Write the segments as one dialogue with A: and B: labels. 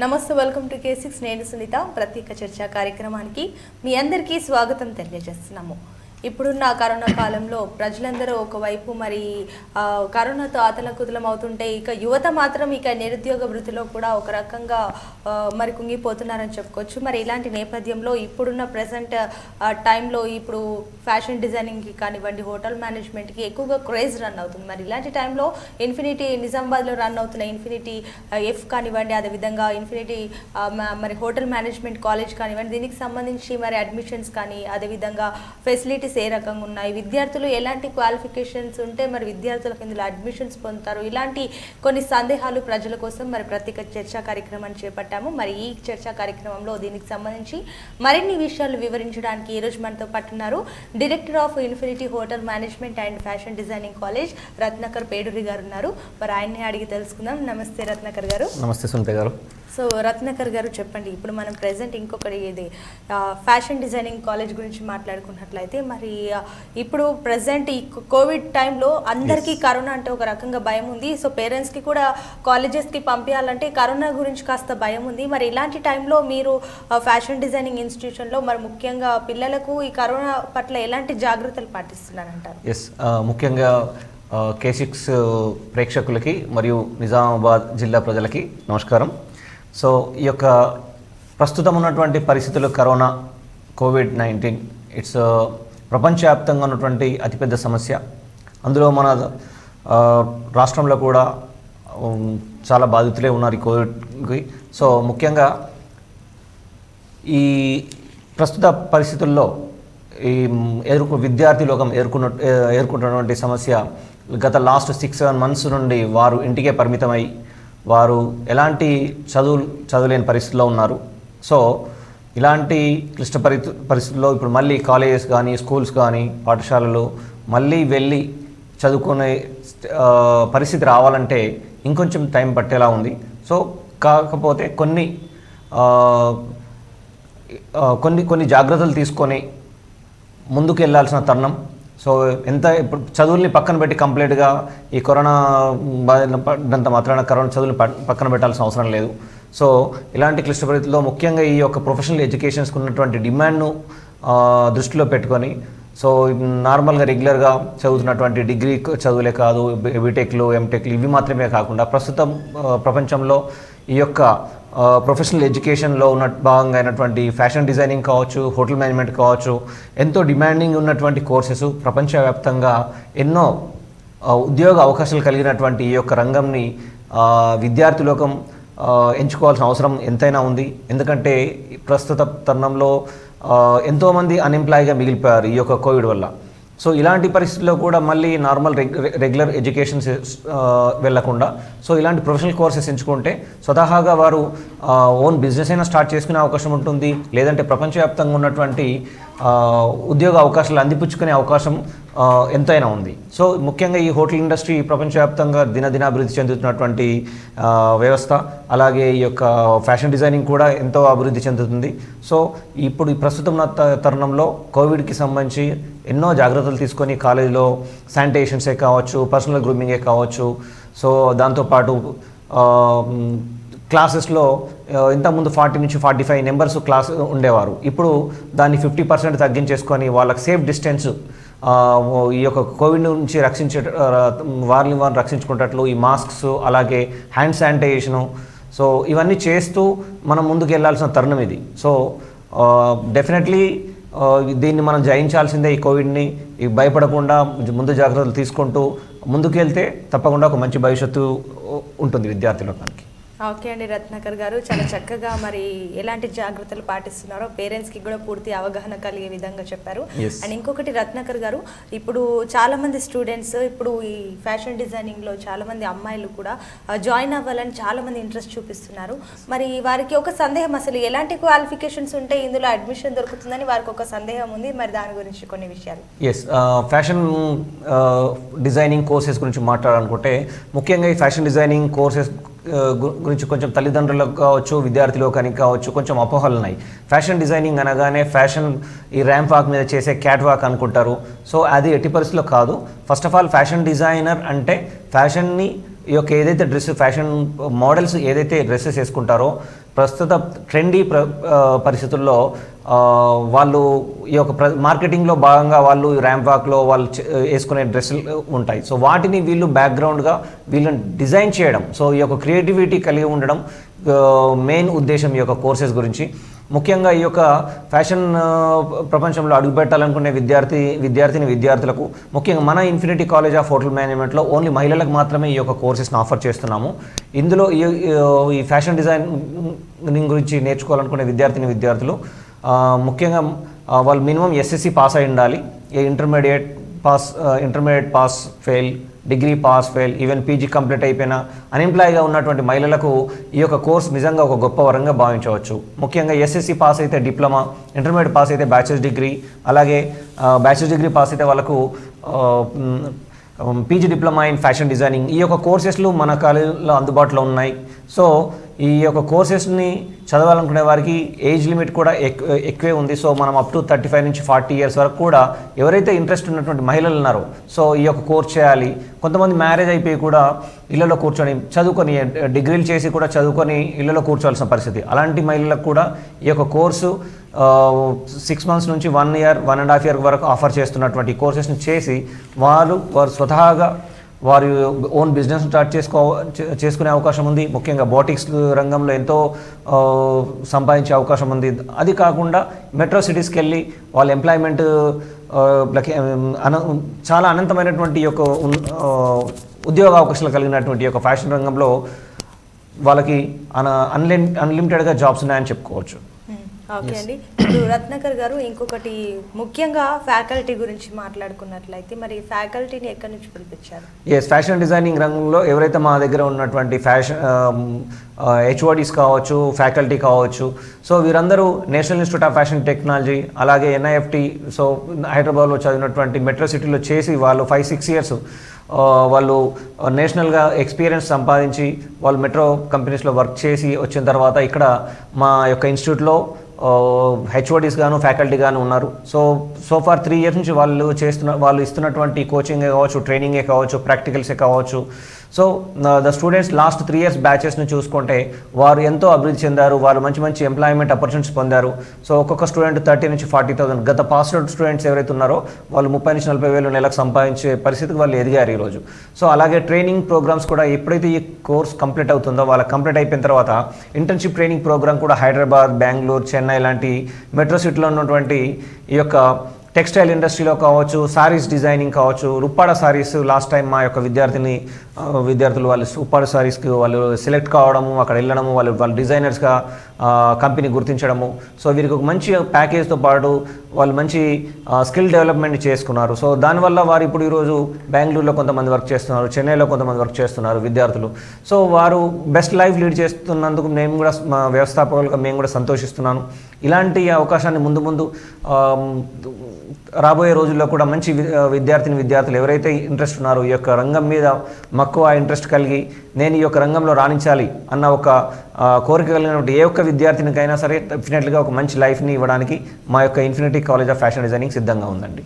A: నమస్తే, welcome to K6. నేను సునీత. ప్రత్యేక చర్చా కార్యక్రమానికి మీ అందరికీ స్వాగతం తెలియజేస్తున్నాము. ఇప్పుడున్న కరోనా కాలంలో ప్రజలందరూ ఒకవైపు మరి కరోనాతో ఆతలకుతలం అవుతుంటే ఇక యువత మాత్రం ఇక నిరుద్యోగ వృత్తిలో కూడా ఒక రకంగా మరి కుంగిపోతున్నారని చెప్పుకోవచ్చు. మరి ఇలాంటి నేపథ్యంలో ఇప్పుడున్న ప్రెసెంట్ టైంలో ఇప్పుడు ఫ్యాషన్ డిజైనింగ్కి కానివ్వండి, హోటల్ మేనేజ్మెంట్కి ఎక్కువగా క్రేజ్ రన్ అవుతుంది. మరి ఇలాంటి టైంలో ఇన్ఫినిటీ నిజామాబాద్లో రన్ అవుతున్న ఇన్ఫినిటీ ఎఫ్ కానివ్వండి, అదేవిధంగా ఇన్ఫినిటీ మరి హోటల్ మేనేజ్మెంట్ కాలేజ్ కానివ్వండి, దీనికి సంబంధించి మరి అడ్మిషన్స్ కానీ అదేవిధంగా ఫెసిలిటీస్ ఏ రకంగా ఉన్నాయి, విద్యార్థులు ఎలాంటి క్వాలిఫికేషన్స్ ఉంటే మరి విద్యార్థులకు ఇందులో అడ్మిషన్స్ పొందుతారు, ఇలాంటి కొన్ని సందేహాలు ప్రజల కోసం మరి ప్రత్యేక చర్చా కార్యక్రమాన్ని చేపట్టాము. మరి ఈ చర్చా కార్యక్రమంలో దీనికి సంబంధించి మరిన్ని విషయాలు వివరించడానికి ఈరోజు మనతో పాటు ఉన్నారు director of infinity hotel management and fashion designing college Ratnakar Peduri garu ఉన్నారు. మరి ఆయన్ని అడిగి తెలుసుకుందాం. నమస్తే రత్నాకర్ గారు.
B: నమస్తే సునీత గారు.
A: సో రత్నాకర్ గారు చెప్పండి, ఇప్పుడు మనం ప్రెసెంట్ ఇంకొకటి ఇది ఫ్యాషన్ డిజైనింగ్ కాలేజ్ గురించి మాట్లాడుకున్నట్లయితే మరి ఇప్పుడు ప్రెసెంట్ ఈ కోవిడ్ టైంలో అందరికీ కరోనా అంటే ఒక రకంగా భయం ఉంది. సో పేరెంట్స్కి కూడా కాలేజెస్కి పంపించాలంటే కరోనా గురించి కాస్త భయం ఉంది. మరి ఇలాంటి టైంలో మీరు ఫ్యాషన్ డిజైనింగ్ ఇన్స్టిట్యూషన్లో మరి ముఖ్యంగా పిల్లలకు ఈ కరోనా పట్ల ఎలాంటి జాగ్రత్తలు పాటిస్తున్నారంటారు?
B: ఎస్, ముఖ్యంగా K6 ప్రేక్షకులకి మరియు నిజామాబాద్ జిల్లా ప్రజలకి నమస్కారం. సో ఈ యొక్క ప్రస్తుతం ఉన్నటువంటి పరిస్థితులు కరోనా కోవిడ్-19 ఇట్స్ ప్రపంచవ్యాప్తంగా ఉన్నటువంటి అతిపెద్ద సమస్య. అందులో మన రాష్ట్రంలో కూడా చాలా బాధితులే ఉన్నారు ఈ కోవిడ్కి. సో ముఖ్యంగా ఈ ప్రస్తుత పరిస్థితుల్లో ఈ విద్యార్థి లోకం ఎదుర్కొంటున్నటువంటి సమస్య గత లాస్ట్ 6-7 months నుండి వారు ఇంటికే పరిమితమై వారు ఎలాంటి చదువులేని పరిస్థితుల్లో ఉన్నారు. సో ఇలాంటి క్లిష్ట పరిస్థితుల్లో ఇప్పుడు మళ్ళీ కాలేజెస్ కానీ స్కూల్స్ కానీ పాఠశాలలు మళ్ళీ వెళ్ళి చదువుకునే పరిస్థితి రావాలంటే ఇంకొంచెం టైం పట్టేలా ఉంది. సో కాకపోతే కొన్ని జాగ్రత్తలు తీసుకొని ముందుకు వెళ్ళాల్సిన తరుణం. సో ఇప్పుడు చదువుల్ని పక్కన పెట్టి కంప్లీట్గా ఈ కరోనా పడ్డంత మాత్రాన కరోనా చదువుని పక్కన పెట్టాల్సిన అవసరం లేదు. సో ఇలాంటి క్లిష్ట పరిస్థితుల్లో ముఖ్యంగా ఈ యొక్క ప్రొఫెషనల్ ఎడ్యుకేషన్స్కి ఉన్నటువంటి డిమాండ్ను దృష్టిలో పెట్టుకొని సో నార్మల్గా రెగ్యులర్గా చదువుతున్నటువంటి డిగ్రీ చదువులే కాదు, బీటెక్లు ఎంటెక్లు ఇవి మాత్రమే కాకుండా ప్రస్తుతం ప్రపంచంలో ఈ యొక్క ప్రొఫెషనల్ ఎడ్యుకేషన్లో ఉన్న భాగంగా అయినటువంటి ఫ్యాషన్ డిజైనింగ్ కావచ్చు, హోటల్ మేనేజ్మెంట్ కావచ్చు, ఎంతో డిమాండింగ్ ఉన్నటువంటి కోర్సెస్ ప్రపంచవ్యాప్తంగా ఎన్నో ఉద్యోగ అవకాశాలు కలిగినటువంటి ఈ యొక్క రంగంని విద్యార్థి లోకం ఎంచుకోవాల్సిన అవసరం ఎంతైనా ఉంది. ఎందుకంటే ప్రస్తుత తరుణంలో ఎంతోమంది అన్ఎంప్లాయ్గా మిగిలిపోయారు ఈ యొక్క కోవిడ్ వల్ల. సో ఇలాంటి పరిస్థితుల్లో కూడా మళ్ళీ నార్మల్ రెగ్యులర్ ఎడ్యుకేషన్ వెళ్లకుండా సో ఇలాంటి ప్రొఫెషనల్ కోర్సెస్ ఎంచుకుంటే స్వతహాగా వారు ఓన్ బిజినెస్ అయినా స్టార్ట్ చేసుకునే అవకాశం ఉంటుంది, లేదంటే ప్రపంచవ్యాప్తంగా ఉన్నటువంటి ఉద్యోగ అవకాశాలు అందిపుచ్చుకునే అవకాశం ఎంతైనా ఉంది. సో ముఖ్యంగా ఈ హోటల్ ఇండస్ట్రీ ప్రపంచవ్యాప్తంగా దినదినాభివృద్ధి చెందుతున్నటువంటి వ్యవస్థ, అలాగే ఈ యొక్క ఫ్యాషన్ డిజైనింగ్ కూడా ఎంతో అభివృద్ధి చెందుతుంది. సో ఇప్పుడు ఈ ప్రస్తుతం తరుణంలో కోవిడ్కి సంబంధించి ఎన్నో జాగ్రత్తలు తీసుకొని కాలేజీలో శానిటేషన్సే కావచ్చు, పర్సనల్ గ్రూమింగే కావచ్చు, సో దాంతోపాటు క్లాసెస్లో ఇంతకుముందు 40 నుంచి 45 మెంబర్స్ క్లాస్ ఉండేవారు. ఇప్పుడు దాన్ని 50% తగ్గించేసుకొని వాళ్ళకి సేఫ్ డిస్టెన్స్ ఈ యొక్క కోవిడ్ నుంచి వారిని రక్షించుకునేటట్లు ఈ మాస్క్స్ అలాగే హ్యాండ్ శానిటైజేషను సో ఇవన్నీ చేస్తూ మనం ముందుకు వెళ్ళాల్సిన తరుణం ఇది. సో డెఫినెట్లీ దీన్ని మనం జయించాల్సిందే. ఈ కోవిడ్ని భయపడకుండా ముందు జాగ్రత్తలు తీసుకుంటూ ముందుకు వెళ్తే తప్పకుండా ఒక మంచి భవిష్యత్తు ఉంటుంది విద్యార్థి లోకానికి.
A: ఓకే అండి రత్నాకర్ గారు, చాలా చక్కగా మరి ఎలాంటి జాగ్రత్తలు పాటిస్తున్నారో పేరెంట్స్కి కూడా పూర్తి అవగాహన కలిగే విధంగా చెప్పారు. అండ్ ఇంకొకటి రత్నాకర్ గారు, ఇప్పుడు చాలామంది స్టూడెంట్స్ ఇప్పుడు ఈ ఫ్యాషన్ డిజైనింగ్లో చాలామంది అమ్మాయిలు కూడా జాయిన్ అవ్వాలని చాలామంది ఇంట్రెస్ట్ చూపిస్తున్నారు. మరి వారికి ఒక సందేహం, అసలు ఎలాంటి క్వాలిఫికేషన్స్ ఉంటే ఇందులో అడ్మిషన్ దొరుకుతుందని వారికి ఒక సందేహం ఉంది. మరి దాని గురించి కొన్ని విషయాలు.
B: ఎస్, ఫ్యాషన్ డిజైనింగ్ కోర్సెస్ గురించి మాట్లాడాలనుకుంటే ముఖ్యంగా ఈ ఫ్యాషన్ డిజైనింగ్ కోర్సెస్ గురించి కొంచెం తల్లిదండ్రులకు కావచ్చు, విద్యార్థి లోకానికి కావచ్చు కొంచెం అపోహలు ఉన్నాయి. ఫ్యాషన్ డిజైనింగ్ అనగానే ఫ్యాషన్ ఈ ర్యాంప్ వాక్ మీద చేసే క్యాట్ వాక్ అనుకుంటారు. సో అది ఎట్టి పరిస్థితుల్లో కాదు. First of all fashion designer అంటే ఫ్యాషన్ని ఈ యొక్క ఏదైతే డ్రెస్ ఫ్యాషన్ మోడల్స్ ఏదైతే డ్రెస్సెస్ వేసుకుంటారో ప్రస్తుత ట్రెండీ పరిస్థితుల్లో వాళ్ళు ఈ యొక్క మార్కెటింగ్లో భాగంగా వాళ్ళు ర్యాంప్ వాక్లో వాళ్ళు వేసుకునే డ్రెస్సులు ఉంటాయి. సో వాటిని వీళ్ళు బ్యాక్గ్రౌండ్గా వీళ్ళని డిజైన్ చేయడం, సో ఈ యొక్క క్రియేటివిటీ కలిగి ఉండడం మెయిన్ ఉద్దేశం ఈ యొక్క కోర్సెస్ గురించి. ముఖ్యంగా ఈ యొక్క ఫ్యాషన్ ప్రపంచంలో అడుగుపెట్టాలనుకునే విద్యార్థులకు ముఖ్యంగా మన ఇన్ఫినిటీ కాలేజ్ ఆఫ్ హోటల్ మేనేజ్మెంట్లో ఓన్లీ మహిళలకు మాత్రమే ఈ యొక్క కోర్సెస్ని ఆఫర్ చేస్తున్నాము. ఇందులో ఈ ఫ్యాషన్ డిజైనింగ్ గురించి నేర్చుకోవాలనుకునే విద్యార్థులు ముఖ్యంగా వాళ్ళు మినిమం ఎస్ఎస్సి పాస్ అయి ఉండాలి. Intermediate pass fail, degree pass fail, even PG complete అయిపోయిన అన్ఎంప్లాయ్గా ఉన్నటువంటి మహిళలకు ఈ యొక్క కోర్స్ నిజంగా ఒక గొప్ప వరంగా భావించవచ్చు. ముఖ్యంగా ఎస్ఎస్సి పాస్ అయితే డిప్లొమా, ఇంటర్మీడియట్ పాస్ అయితే బ్యాచిలర్స్ డిగ్రీ, అలాగే బ్యాచిలర్స్ డిగ్రీ పాస్ అయితే వాళ్ళకు PG diploma in fashion designing ఈ యొక్క కోర్సెస్లు మన కాలేజీలో అందుబాటులో ఉన్నాయి. సో ఈ యొక్క కోర్సెస్ని చదవాలనుకునే వారికి ఏజ్ లిమిట్ కూడా ఎక్కువే ఉంది. సో మనం అప్ టు 35 నుంచి 40 ఇయర్స్ వరకు కూడా ఎవరైతే ఇంట్రెస్ట్ ఉన్నటువంటి మహిళలు ఉన్నారో సో ఈ యొక్క కోర్స్ చేయాలి. కొంతమంది మ్యారేజ్ అయిపోయి కూడా ఇళ్లలో కూర్చొని చదువుకొని డిగ్రీలు చేసి కూడా చదువుకొని ఇళ్లలో కూర్చోవాల్సిన పరిస్థితి, అలాంటి మహిళలకు కూడా ఈ యొక్క కోర్సు 6 మంత్స్ నుంచి 1 ఇయర్ 1.5 ఇయర్ వరకు ఆఫర్ చేస్తున్నటువంటి కోర్సెస్ని చేసి వారు స్వతహాగా వారి ఓన్ బిజినెస్ స్టార్ట్ చేసుకునే అవకాశం ఉంది. ముఖ్యంగా బోటిక్స్ రంగంలో ఎంతో సంపాదించే అవకాశం ఉంది. అది కాకుండా మెట్రో సిటీస్కి వెళ్ళి వాళ్ళ ఎంప్లాయ్మెంట్ చాలా అనంతమైనటువంటి యొక్క ఉద్యోగ అవకాశాలు కలిగినటువంటి యొక్క ఫ్యాషన్ రంగంలో వాళ్ళకి అన్లిమిటెడ్గా జాబ్స్ ఉన్నాయని చెప్పుకోవచ్చు.
A: ఓకే అండి. ఇప్పుడు రత్నాకర్ గారు ఇంకొకటి ముఖ్యంగా ఫ్యాకల్టీ గురించి మాట్లాడుకున్నట్లయితే మరి ఫ్యాకల్టీని ఎక్కడి నుంచి పిలిపించారు?
B: ఫ్యాషన్ డిజైనింగ్ రంగంలో ఎవరైతే మా దగ్గర ఉన్నటువంటి హెచ్ఓడీస్ కావచ్చు, ఫ్యాకల్టీ కావచ్చు, సో వీరందరూ national institute of fashion technology అలాగే ఎన్ఐఎఫ్టి సో హైదరాబాద్లో చదివినటువంటి మెట్రో సిటీలో చేసి వాళ్ళు 5-6 ఇయర్స్ వాళ్ళు నేషనల్గా ఎక్స్పీరియన్స్ సంపాదించి వాళ్ళు మెట్రో కంపెనీస్లో వర్క్ చేసి వచ్చిన తర్వాత ఇక్కడ మా యొక్క ఇన్స్టిట్యూట్లో హెచ్ఓడీస్ గాను ఫ్యాకల్టీ గాను ఉన్నారు. సో ఫార్ 3 ఇయర్స్ నుంచి వాళ్ళు ఇస్తున్నటువంటి కోచింగే కావచ్చు, ట్రైనింగే కావచ్చు, ప్రాక్టికల్సే కావచ్చు. So the students last 3 years బ్యాచెస్ని చూసుకుంటే వారు ఎంతో అభివృద్ధి చెందారు, వాళ్ళు మంచి ఎంప్లాయ్మెంట్ ఆపర్చునిటీస్ పొందారు. సో ఒక్కొక్క స్టూడెంట్ 30 నుంచి 40,000 గత పాస్ అవుట్ స్టూడెంట్స్ ఎవరైతే ఉన్నారో వాళ్ళు 30 నుంచి 40,000 నెలకు సంపాదించే పరిస్థితికి వాళ్ళు ఎదిగారు ఈరోజు. సో అలాగే ట్రైనింగ్ ప్రోగ్రామ్స్ కూడా ఎప్పుడైతే ఈ కోర్స్ కంప్లీట్ అవుతుందో వాళ్ళకి కంప్లీట్ అయిపోయిన తర్వాత ఇంటర్న్షిప్ ట్రైనింగ్ ప్రోగ్రామ్ కూడా హైదరాబాద్, బెంగళూరు, చెన్నై లాంటి మెట్రో సిటీలో ఉన్నటువంటి ఈ యొక్క టెక్స్టైల్ ఇండస్ట్రీలో కావచ్చు, సారీస్ డిజైనింగ్ కావచ్చు, రుప్పాడ సారీస్ లాస్ట్ టైం మా యొక్క విద్యార్థులు వాళ్ళు ఉప్పాడ సారీస్కి వాళ్ళు సెలెక్ట్ కావడము, అక్కడ వెళ్ళడము, వాళ్ళు డిజైనర్స్గా కంపెనీ గుర్తించడము. సో వీరికి ఒక మంచి ప్యాకేజ్తో పాటు వాళ్ళు మంచి స్కిల్ డెవలప్మెంట్ చేసుకున్నారు. సో దానివల్ల వారు ఇప్పుడు ఈరోజు బెంగళూరులో కొంతమంది వర్క్ చేస్తున్నారు, చెన్నైలో కొంతమంది వర్క్ చేస్తున్నారు విద్యార్థులు. సో వారు బెస్ట్ లైఫ్ లీడ్ చేస్తున్నందుకు మేము కూడా మా వ్యవస్థాపకులుగా మేము కూడా సంతోషిస్తున్నాను. ఇలాంటి అవకాశాన్ని ముందు రాబోయే రోజుల్లో కూడా మంచి విద్యార్థులు ఎవరైతే ఇంట్రెస్ట్ ఉన్నారో ఈ యొక్క రంగం మీద మక్కువ ఇంట్రెస్ట్ కలిగి నేను ఈ యొక్క రంగంలో రాణించాలి అన్న ఒక కోరిక కలిగినటువంటి ఏ ఒక్క విద్యార్థినికైనా సరే డెఫినెట్గా ఒక మంచి లైఫ్ని ఇవ్వడానికి మా యొక్క infinity college of fashion designing సిద్ధంగా ఉందండి.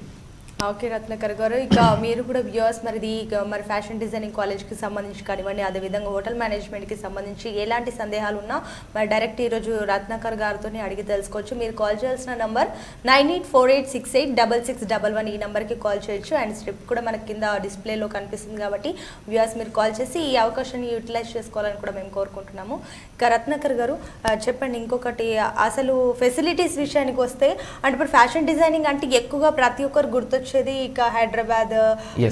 A: ఓకే రత్నాకర్ గారు, ఇక మీరు కూడా వ్యూవర్స్ మరి ఫ్యాషన్ డిజైనింగ్ కాలేజ్కి సంబంధించి కానివ్వండి, అదేవిధంగా హోటల్ మేనేజ్మెంట్కి సంబంధించి ఎలాంటి సందేహాలు ఉన్నా మరి డైరెక్ట్ ఈరోజు రత్నాకర్ గారితో అడిగి తెలుసుకోవచ్చు. మీరు కాల్ చేయాల్సిన నంబర్ 9848686611 ఈ నెంబర్కి కాల్ చేయొచ్చు. అండ్ స్క్రిప్ట్ కూడా మనకి కింద డిస్ప్లేలో కనిపిస్తుంది కాబట్టి వ్యూవర్స్ మీరు కాల్ చేసి ఈ అవకాశాన్ని యూటిలైజ్ చేసుకోవాలని కూడా మేము కోరుకుంటున్నాము. ఇక రత్నాకర్ గారు చెప్పండి, ఇంకొకటి అసలు ఫెసిలిటీస్ విషయానికి వస్తే అంటే ఇప్పుడు ఫ్యాషన్ డిజైనింగ్ అంటే ఎక్కువగా ప్రతి ఒక్కరు గుర్తొచ్చేది ఇక హైదరాబాద్,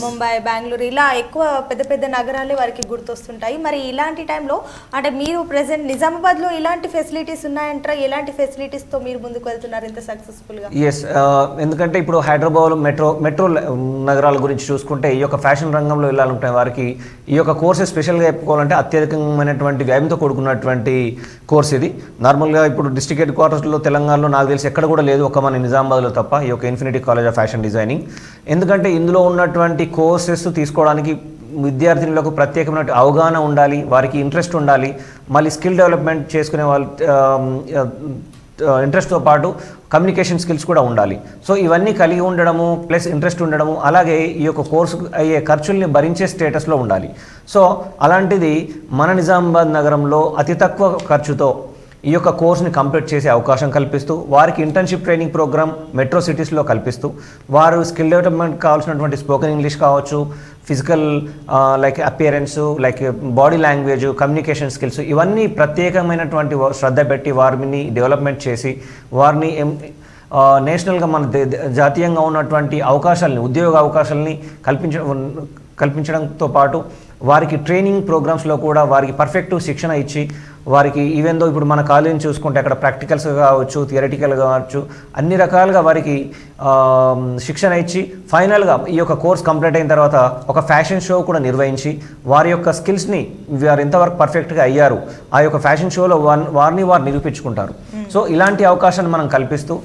A: ముంబై, బెంగళూరు ఇలా ఎక్కువ పెద్ద నగరాలే వారికి గుర్తొస్తుంటాయి. మరి ఇలాంటి టైంలో అంటే మీరు ప్రెసెంట్ నిజామాబాద్లో ఇలాంటి ఫెసిలిటీస్ ఉన్నాయంటారా? ఎలాంటి ఫెసిలిటీస్తో మీరు ముందుకు వెళ్తున్నారు ఇంత సక్సెస్ఫుల్గా?
B: ఎందుకంటే ఇప్పుడు హైదరాబాద్ మెట్రో నగరాల గురించి చూసుకుంటే ఈ యొక్క ఫ్యాషన్ రంగంలో వెళ్ళాలంటే వారికి ఈ యొక్క కోర్సెస్ స్పెషల్గా చెప్పుకోవాలంటే అత్యధికమైనటువంటి వ్యయంతో కూడుకున్నటువంటి కోర్స్ ఇది. నార్మల్గా ఇప్పుడు డిస్ట్రిక్ట్ హెడ్ క్వార్టర్స్లో తెలంగాణలో నాకు తెలిసి ఎక్కడ కూడా లేదు, ఒక మన నిజామాబాద్లో తప్ప ఈ యొక్క infinity college of fashion designing. ఎందుకంటే ఇందులో ఉన్నటువంటి కోర్సెస్ తీసుకోవడానికి విద్యార్థినులకు ప్రత్యేకమైన అవగాహన ఉండాలి, వారికి ఇంట్రెస్ట్ ఉండాలి, మళ్ళీ స్కిల్ డెవలప్మెంట్ చేసుకునే వాళ్ళు ఇంట్రెస్ట్తో పాటు కమ్యూనికేషన్ స్కిల్స్ కూడా ఉండాలి. సో ఇవన్నీ కలిగి ఉండడము ప్లస్ ఇంట్రెస్ట్ ఉండడము, అలాగే ఈ యొక్క కోర్సు అయ్యే ఖర్చుల్ని భరించే స్టేటస్లో ఉండాలి. సో అలాంటిది మన నిజామాబాద్ నగరంలో అతి తక్కువ ఖర్చుతో ఈ యొక్క కోర్స్ని కంప్లీట్ చేసే అవకాశం కల్పిస్తూ, వారికి ఇంటర్న్షిప్ ట్రైనింగ్ ప్రోగ్రామ్ మెట్రో సిటీస్లో కల్పిస్తూ, వారు స్కిల్ డెవలప్మెంట్ కావాల్సినటువంటి స్పోకెన్ ఇంగ్లీష్ కావచ్చు, physical like appearance, like body language, communication skills, ఇవన్నీ ప్రత్యేకమైనటువంటి శ్రద్ధ పెట్టి వారిని డెవలప్మెంట్ చేసి వారిని నేషనల్గా మన జాతీయంగా ఉన్నటువంటి అవకాశాలని, ఉద్యోగ అవకాశాలని కల్పించడంతో పాటు వారికి ట్రైనింగ్ ప్రోగ్రామ్స్లో కూడా వారికి పర్ఫెక్ట్ శిక్షణ ఇచ్చి, వారికి ఈవెన్ దో ఇప్పుడు మన కాలేజీని చూసుకుంటే అక్కడ ప్రాక్టికల్స్ కావచ్చు, థియరటికల్ కావచ్చు, అన్ని రకాలుగా వారికి శిక్షణ ఇచ్చి ఫైనల్గా ఈ యొక్క కోర్స్ కంప్లీట్ అయిన తర్వాత ఒక ఫ్యాషన్ షో కూడా నిర్వహించి వారి యొక్క స్కిల్స్ని వారు ఎంతవరకు పర్ఫెక్ట్గా అయ్యారు ఆ యొక్క ఫ్యాషన్ షోలో వారిని వారు నిరూపించుకుంటారు. సో ఇలాంటి అవకాశాన్ని మనం కల్పిస్తూ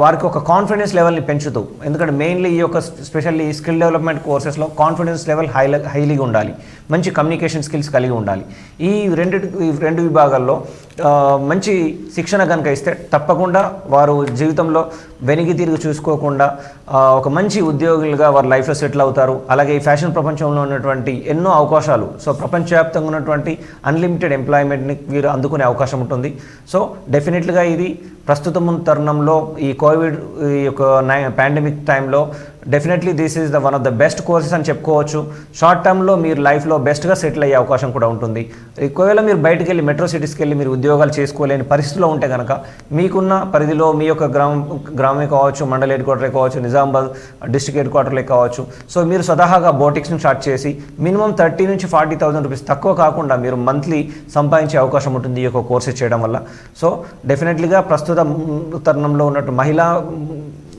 B: వారికి ఒక కాన్ఫిడెన్స్ లెవెల్ని పెంచుతూ, ఎందుకంటే మెయిన్లీ ఈ యొక్క స్పెషల్లీ స్కిల్ డెవలప్మెంట్ కోర్సెస్లో కాన్ఫిడెన్స్ లెవెల్ హైలీగా ఉండాలి, మంచి కమ్యూనికేషన్ స్కిల్స్ కలిగి ఉండాలి. ఈ రెండు విభాగాల్లో మంచి శిక్షణ కనుక ఇస్తే తప్పకుండా వారు జీవితంలో వెనిగి తిరిగి చూసుకోకుండా ఒక మంచి ఉద్యోగులుగా వారి లైఫ్లో సెటిల్ అవుతారు. అలాగే ఈ ఫ్యాషన్ ప్రపంచంలో ఉన్నటువంటి ఎన్నో అవకాశాలు, సో ప్రపంచవ్యాప్తంగా ఉన్నటువంటి అన్లిమిటెడ్ ఎంప్లాయ్మెంట్ని వీరు అందుకునే అవకాశం ఉంటుంది. సో డెఫినెట్గా ఇది ప్రస్తుతం తరుణంలో ఈ కోవిడ్ ఈ యొక్క పాండమిక్ టైంలో definitely this is one of the best courses అని చెప్పుకోవచ్చు. షార్ట్ టర్మ్లో మీరు లైఫ్లో బెస్ట్గా సెటిల్ అయ్యే అవకాశం కూడా ఉంటుంది. ఒకవేళ మీరు బయటకు వెళ్ళి మెట్రో సిటీస్కి వెళ్ళి మీరు ఉద్యోగాలు చేసుకోలేని పరిస్థితిలో ఉంటే కనుక మీకున్న పరిధిలో మీ యొక్క గ్రామే కావచ్చు, మండల హెడ్ క్వార్టరే కావచ్చు, నిజామాబాద్ డిస్ట్రిక్ట్ హెడ్ క్వార్టర్లే కావచ్చు, సో మీరు స్వతహాగా బోటిక్స్ని స్టార్ట్ చేసి మినిమం 30,000 నుంచి 40,000 రూపీస్ తక్కువ కాకుండా మీరు మంత్లీ సంపాదించే అవకాశం ఉంటుంది ఈ యొక్క కోర్సెస్ చేయడం వల్ల. సో డెఫినెట్లీగా ప్రస్తుత తరుణంలో ఉన్నట్టు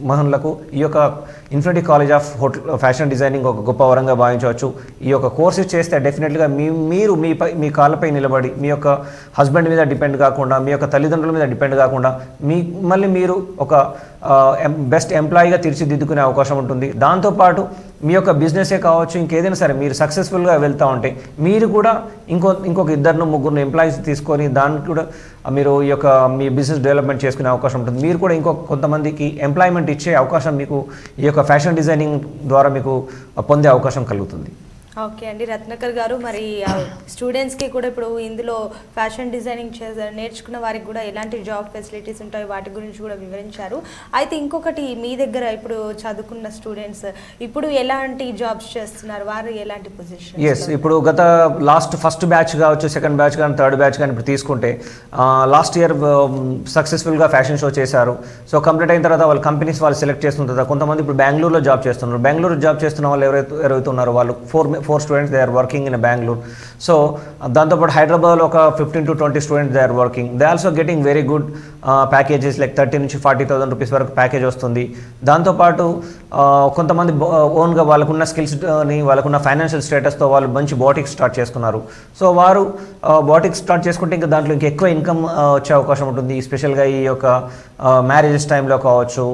B: మహిళలకు ఈ యొక్క infinity college of fashion designing ఒక గొప్ప వరంగా భావించవచ్చు. ఈ యొక్క కోర్సెస్ చేస్తే డెఫినెట్గా మీరు మీ కాళ్ళపై నిలబడి మీ యొక్క హస్బెండ్ మీద డిపెండ్ కాకుండా, మీ యొక్క తల్లిదండ్రుల మీద డిపెండ్ కాకుండా మళ్ళీ మీరు ఒక బెస్ట్ ఎంప్లాయీగా తీర్చిదిద్దుకునే అవకాశం ఉంటుంది. దాంతోపాటు మీ యొక్క బిజినెసే కావచ్చు, ఇంకేదైనా సరే మీరు సక్సెస్ఫుల్గా వెళ్తూ ఉంటే మీరు కూడా ఇంకొక 2-3 ఎంప్లాయీస్ తీసుకొని దానికి కూడా మీరు ఈ యొక్క మీ బిజినెస్ డెవలప్మెంట్ చేసుకునే అవకాశం ఉంటుంది. మీరు కూడా కొంతమందికి ఎంప్లాయ్మెంట్ ఇచ్చే అవకాశం మీకు ఈ యొక్క ఫ్యాషన్ డిజైనింగ్ ద్వారా మీకు పొందే అవకాశం కలుగుతుంది.
A: ఓకే అండి, రత్నాకర్ గారు, మరి స్టూడెంట్స్కి కూడా ఇప్పుడు ఇందులో ఫ్యాషన్ డిజైనింగ్ నేర్చుకున్న వారికి కూడా ఎలాంటి జాబ్ ఫెసిలిటీస్ ఉంటాయో వాటి గురించి కూడా వివరించారు. అయితే ఇంకొకటి, మీ దగ్గర ఇప్పుడు చదువుకున్న స్టూడెంట్స్ ఇప్పుడు ఎలాంటి జాబ్స్ చేస్తున్నారు, వారు ఎలాంటి పొజిషన్?
B: ఎస్, ఇప్పుడు ఫస్ట్ బ్యాచ్ కావచ్చు, సెకండ్ బ్యాచ్ కానీ, థర్డ్ బ్యాచ్ కానీ ఇప్పుడు తీసుకుంటే లాస్ట్ ఇయర్ సక్సెస్ఫుల్గా ఫ్యాషన్ షో చేశారు. సో కంప్లీట్ అయిన తర్వాత వాళ్ళు కంపెనీస్ వాళ్ళు సెలెక్ట్ చేస్తుంటారు. కొంతమంది ఇప్పుడు బెంగళూరులో జాబ్ చేస్తున్నారు. బెంగళూరు జాబ్ చేస్తున్న వాళ్ళు ఎవరైతే ఉన్నారో వాళ్ళు 4 students they are working in Bangalore. So దాంతోపాటు హైదరాబాద్లో ఒక 15 to 20 students they are working. They also getting very good packages like 30,000 నుంచి 40,000 రూపీస్ వరకు ప్యాకేజ్ వస్తుంది. దాంతోపాటు కొంతమంది ఓన్గా వాళ్ళకున్న స్కిల్స్ని, వాళ్ళకున్న ఫైనాన్షియల్ స్టేటస్తో వాళ్ళు మంచి బోటిక్స్ స్టార్ట్ చేసుకున్నారు. సో వారు బోటిక్స్ స్టార్ట్ చేసుకుంటే ఇంకా దాంట్లో ఇంకా ఎక్కువ ఇన్కమ్ వచ్చే అవకాశం ఉంటుంది. స్పెషల్గా ఈ యొక్క మ్యారేజెస్ టైంలో కావచ్చు,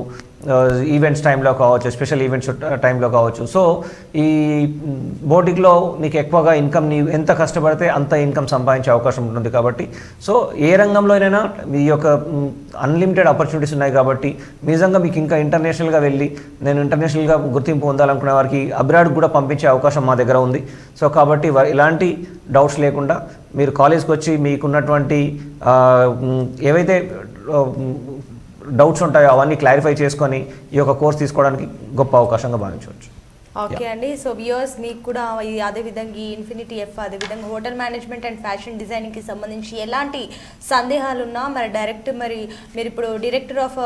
B: ఈవెంట్స్ టైంలో కావచ్చు, స్పెషల్ ఈవెంట్స్ టైంలో కావచ్చు. సో ఈ బోటిక్లో నీకు ఎక్కువగా ఇన్కమ్, నీ ఎంత కష్టపడితే అంత ఇన్కమ్ సంపాదించే అవకాశం ఉంటుంది. కాబట్టి సో ఏ రంగంలోనైనా ఈ యొక్క అన్లిమిటెడ్ ఆపర్చునిటీస్ ఉన్నాయి. కాబట్టి నిజంగా మీకు ఇంకా ఇంటర్నేషనల్గా వెళ్ళి నేను ఇంటర్నేషనల్గా గుర్తింపు పొందాలనుకునే వారికి అబ్రాడ్ కూడా పంపించే అవకాశం మా దగ్గర ఉంది. సో కాబట్టి ఇలాంటి డౌట్స్ లేకుండా మీరు కాలేజ్కి వచ్చి మీకున్నటువంటి ఏవైతే డౌట్స్ ఉంటాయో అవన్నీ క్లారిఫై చేసుకొని ఈ యొక్క కోర్స్ తీసుకోవడానికి గొప్ప అవకాశంగా భావించవచ్చు.
A: ఓకే అండి, సో వ్యూవర్స్ మీకు కూడా అదేవిధంగా ఈ ఇన్ఫినిటీ ఎఫ్, అదేవిధంగా హోటల్ మేనేజ్మెంట్ అండ్ ఫ్యాషన్ డిజైనింగ్కి సంబంధించి ఎలాంటి సందేహాలు ఉన్నా మీరు ఇప్పుడు డైరెక్టర్ ఆఫ్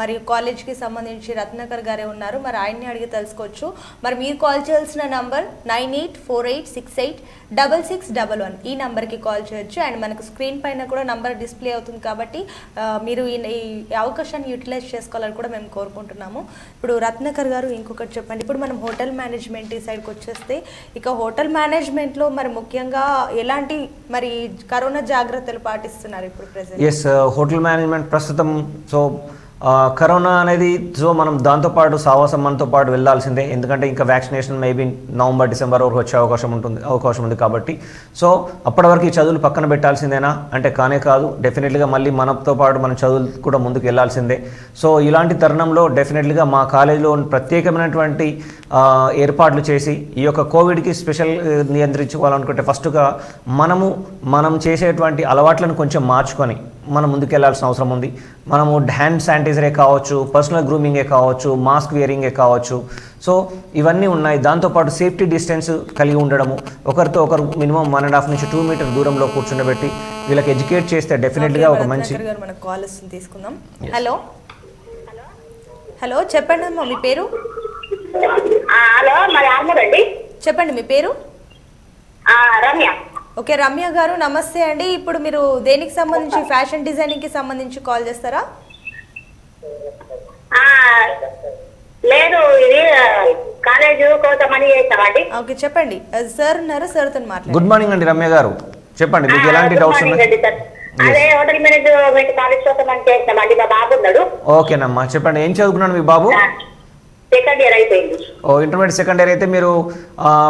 A: మరి కాలేజ్కి సంబంధించి రత్నాకర్ గారే ఉన్నారు, మరి ఆయన్ని అడిగి తెలుసుకోవచ్చు. మరి మీరు కాల్ చేయాల్సిన నంబర్ 9848686611, ఈ నంబర్కి కాల్ చేయొచ్చు. అండ్ మనకు స్క్రీన్ పైన కూడా నంబర్ డిస్ప్లే అవుతుంది. కాబట్టి మీరు ఈ అవకాశాన్ని యూటిలైజ్ చేసుకోవాలని కూడా మేము కోరుకుంటున్నాము. ఇప్పుడు రత్నాకర్ గారు ఇంకొకటి చెప్పండి, ఇప్పుడు మనం హోటల్ మేనేజ్మెంట్ ఈ సైడ్కి వచ్చేస్తే, ఇక హోటల్ మేనేజ్మెంట్లో మరి ముఖ్యంగా ఎలాంటి మరి కరోనా జాగ్రత్తలు పాటిస్తున్నారు ఇప్పుడు ప్రెజెంట్?
B: ఎస్, హోటల్ మేనేజ్మెంట్ ప్రస్తుతం సో కరోనా అనేది సో మనం దాంతోపాటు సావాసం మనతో పాటు వెళ్ళాల్సిందే, ఎందుకంటే ఇంకా వ్యాక్సినేషన్ మేబీ నవంబర్ డిసెంబర్ వరకు వచ్చే అవకాశం ఉంది కాబట్టి సో అప్పటి వరకు ఈ చదువులు పక్కన పెట్టాల్సిందేనా అంటే కానే కాదు. డెఫినెట్లీగా మళ్ళీ మనతో పాటు మన చదువులు కూడా ముందుకు వెళ్ళాల్సిందే. సో ఇలాంటి తరుణంలో డెఫినెట్లీగా మా కాలేజీలో ప్రత్యేకమైనటువంటి ఏర్పాట్లు చేసి ఈ యొక్క కోవిడ్కి స్పెషల్ నియంత్రించుకోవాలనుకుంటే ఫస్ట్గా మనం చేసేటువంటి అలవాట్లను కొంచెం మార్చుకొని మనం ముందుకెళ్లాల్సిన అవసరం ఉంది. మనము హ్యాండ్ శానిటైజరే కావచ్చు, పర్సనల్ గ్రూమింగే కావచ్చు, మాస్క్ వేరింగే కావచ్చు, సో ఇవన్నీ ఉన్నాయి. దాంతోపాటు సేఫ్టీ డిస్టెన్స్ కలిగి ఉండడము, ఒకరితో ఒకరు మినిమం 1.5 నుంచి 2 మీటర్ దూరంలో కూర్చుండబెట్టి వీళ్ళకి ఎడ్యుకేట్ చేస్తే డెఫినెట్గా ఒక మంచి.
A: కాల్ తీసుకుందాం. హలో హలో చెప్పండి అమ్మా మీ పేరు?
C: హలో మరి ఆర్మూరండి.
A: చెప్పండి మీ పేరు?
C: రమ్య.
A: ఓకే రమ్య గారు నమస్తే అండి. ఇప్పుడు మీరు దేనికి సంబంధించి ఫ్యాషన్ డిజైనింగ్ కి సంబంధించి కాల్ చేస్తారా?
C: లేదు ఇది కాలేజ్ కోసమని చేస్తామండి.
A: ఓకే చెప్పండి. సార్ ఉన్నారు, సార్ తో మాట్లాడండి.
B: గుడ్ మార్నింగ్ అండి రమ్య గారు, చెప్పండి మీకు ఎలాంటి డౌట్స్ ఉన్నాయి?
C: అదే హోటల్ మేనేజ్మెంట్ కాలేజ్ కోసమని చేస్తామండి. మా బాబు ఉన్నాడు.
B: ఓకేనమ్మా చెప్పండి, ఏం చదువుకున్నాడు మీ బాబు?
C: సెకండ్ ఇయర్ అయిపోయింది.
B: ఇంటర్మీడియట్ సెకండ్ ఇయర్ అయితే మీరు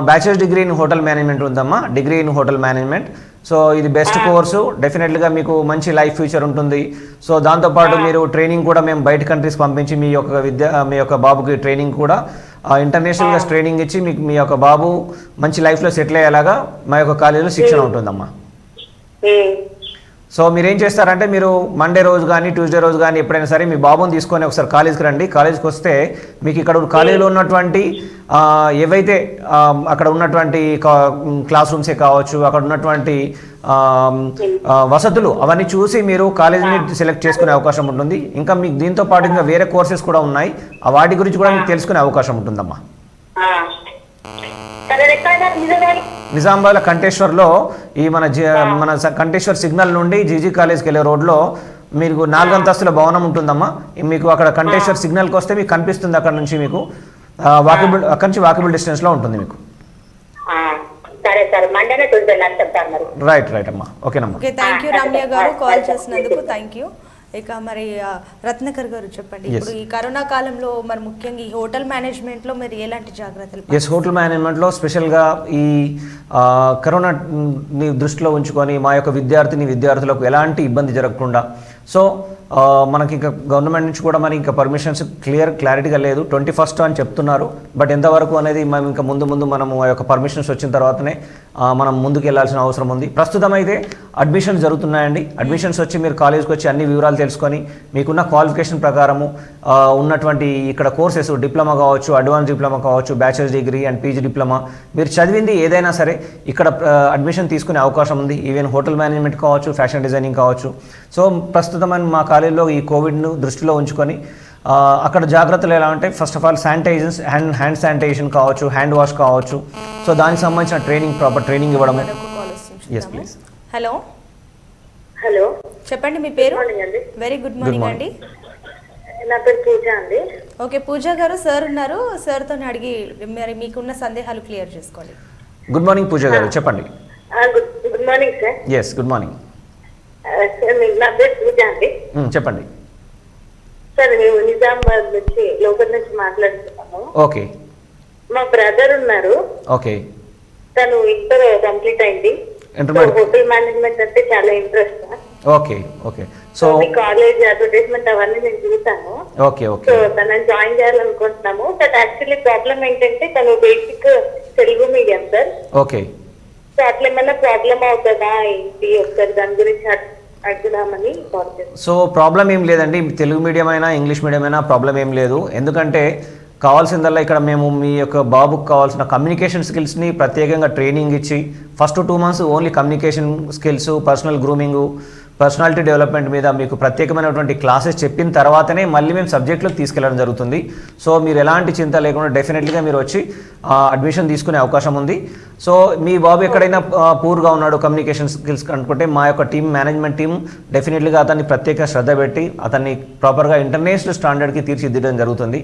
B: bachelors degree in hotel management ఉందమ్మా, degree in hotel management. So ఇది బెస్ట్ కోర్సు, డెఫినెట్లీగా మీకు మంచి లైఫ్ ఫ్యూచర్ ఉంటుంది. సో దాంతోపాటు మీరు ట్రైనింగ్ కూడా మేము బయట కంట్రీస్ పంపించి మీ యొక్క బాబుకి ట్రైనింగ్ కూడా ఇంటర్నేషనల్గా ట్రైనింగ్ ఇచ్చి మీకు మీ యొక్క బాబు మంచి లైఫ్లో సెటిల్ అయ్యేలాగా మా యొక్క కాలేజీలో శిక్షణ ఉంటుందమ్మా. సో మీరేం చేస్తారంటే మీరు మండే రోజు కానీ ట్యూస్డే రోజు కానీ ఎప్పుడైనా సరే మీ బాబుని తీసుకొని ఒకసారి కాలేజ్కి రండి. కాలేజ్కి వస్తే మీకు ఇక్కడ కాలేజీలో ఉన్నటువంటి ఏవైతే అక్కడ ఉన్నటువంటి క్లాస్ రూమ్సే కావచ్చు, అక్కడ ఉన్నటువంటి వసతులు అవన్నీ చూసి మీరు కాలేజీని సెలెక్ట్ చేసుకునే అవకాశం ఉంటుంది. ఇంకా మీకు దీంతో పాటు ఇంకా వేరే కోర్సెస్ కూడా ఉన్నాయి, వాటి గురించి కూడా మీకు తెలుసుకునే అవకాశం ఉంటుందమ్మా. నిజామాబాద్ కంటేశ్వర్లో ఈ మన కంటేశ్వర్ సిగ్నల్ నుండి జీజీ కాలేజ్కి వెళ్ళే రోడ్లో మీకు 4 అంతస్తుల భవనం ఉంటుందమ్మా. మీకు అక్కడ కంటేశ్వర్ సిగ్నల్కి వస్తే మీకు కనిపిస్తుంది, అక్కడ నుంచి మీకు అక్కడి నుంచి వాకబుల్ డిస్టెన్స్లో ఉంటుంది మీకు. రైట్ అమ్మా. ఓకేనమ్మా.
A: ఓకే థ్యాంక్ యూ రమ్య గారు కాల్ చేసినందుకు థ్యాంక్ యూ. ఇక మరి రత్నకర్ గారు చెప్పండి, ఇప్పుడు ఈ కరోనా కాలంలో మరి ముఖ్యంగా ఈ హోటల్ మేనేజ్మెంట్ లో మీరు ఎలాంటి జాగ్రత్తలు?
B: హోటల్ మేనేజ్మెంట్ లో స్పెషల్గా ఈ కరోనాని దృష్టిలో ఉంచుకొని మా యొక్క విద్యార్థులకు ఎలాంటి ఇబ్బంది జరగకుండా సో మనకి ఇంకా గవర్నమెంట్ నుంచి కూడా మరి ఇంకా పర్మిషన్స్ క్లారిటీగా లేదు. 21st అని చెప్తున్నారు, బట్ ఎంతవరకు అనేది మేము ఇంకా ముందు మనము ఆ యొక్క పర్మిషన్స్ వచ్చిన తర్వాతనే మనం ముందుకు వెళ్ళాల్సిన అవసరం ఉంది. ప్రస్తుతం అయితే అడ్మిషన్స్ జరుగుతున్నాయండి. అడ్మిషన్స్ వచ్చి మీరు కాలేజ్కి వచ్చి అన్ని వివరాలు తెలుసుకొని మీకున్న క్వాలిఫికేషన్ ప్రకారము ఉన్నటువంటి ఇక్కడ కోర్సెస్ డిప్లొమా కావచ్చు, అడ్వాన్స్ డిప్లొమా కావచ్చు, bachelors degree and PG diploma మీరు చదివింది ఏదైనా సరే ఇక్కడ అడ్మిషన్ తీసుకునే అవకాశం ఉంది. ఈవెన్ హోటల్ మేనేజ్మెంట్ కావచ్చు, ఫ్యాషన్ డిజైనింగ్ కావచ్చు. సో ప్రస్తుతం మా కాలేజీలో ఈ కోవిడ్ను దృష్టిలో ఉంచుకొని అక్కడ జాగ్రత్తలు ఎలా అంటే first of all hand sanitization కావచ్చు, హ్యాండ్ వాష్ కావచ్చు. సో దానికి సంబంధించిన ప్రాపర్ ట్రైనింగ్ ఇవ్వడము. Yes please.
A: హలో
C: హలో
A: చెప్పండి మీ పేరు? వెరీ గుడ్ మార్నింగ్ అండి.
C: నా పేరు పూజ అండి.
A: ఓకే పూజ గారు, సార్ ఉన్నారు, సార్ తో అడిగి మరి మీకున్న సందేహాలు క్లియర్ చేసుకోండి.
B: గుడ్ మార్నింగ్ పూజ గారు, చెప్పండి.
C: Good morning sir.
B: Yes good morning
C: నా పేరు పూజ అండి.
B: చెప్పండి
C: సార్. మేము నిజామాబాద్ నుంచి లోకల్ నుంచి మాట్లాడుతున్నాము.
B: ఓకే.
C: మా బ్రదర్ ఉన్నారు.
B: ఓకే.
C: తను ఇంటర్ కంప్లీట్ అయింది. హోటల్ మేనేజ్మెంట్ అంటే చాలా ఇంట్రెస్ట్.
B: Okay okay. సో
C: మీ కాలేజ్ అడ్వర్టైజ్మెంట్ అవన్నీ నేను చూసాను.
B: Okay okay.
C: సో తనని జాయిన్ చేయాలనుకుంటున్నాము. బట్ యాక్చువల్లీ ప్రాబ్లం ఏంటంటే తను basic Telugu medium sir.
B: Okay.
C: So అట్లా ఏమైనా ప్రాబ్లం అవుతుందా ఏంటి ఒకసారి దాని గురించి అడుగుదామని కాల్ చేస్తాను.
B: సో ప్రాబ్లం ఏం లేదండి, తెలుగు మీడియం అయినా ఇంగ్లీష్ మీడియం అయినా ప్రాబ్లం ఏం లేదు. ఎందుకంటే కావాల్సిందల్లా ఇక్కడ మేము మీ యొక్క బాబుకు కావాల్సిన కమ్యూనికేషన్ స్కిల్స్ని ప్రత్యేకంగా ట్రైనింగ్ ఇచ్చి first 2 months only communication skills, personal grooming, personality development మీద మీకు ప్రత్యేకమైనటువంటి క్లాసెస్ చెప్పిన తర్వాతనే మళ్ళీ మేము సబ్జెక్టులకు తీసుకెళ్ళడం జరుగుతుంది. సో మీరు ఎలాంటి చింత లేకుండా డెఫినెట్లీగా మీరు వచ్చి అడ్మిషన్ తీసుకునే అవకాశం ఉంది. సో మీ బాబు ఎక్కడైనా పూర్గా ఉన్నాడు కమ్యూనికేషన్ స్కిల్స్ అనుకుంటే మా యొక్క మేనేజ్మెంట్ టీం డెఫినెట్లీగా అతన్ని ప్రత్యేక శ్రద్ధ పెట్టి అతన్ని ప్రాపర్గా ఇంటర్నేషనల్ స్టాండర్డ్కి తీర్చిదిద్దడం జరుగుతుంది.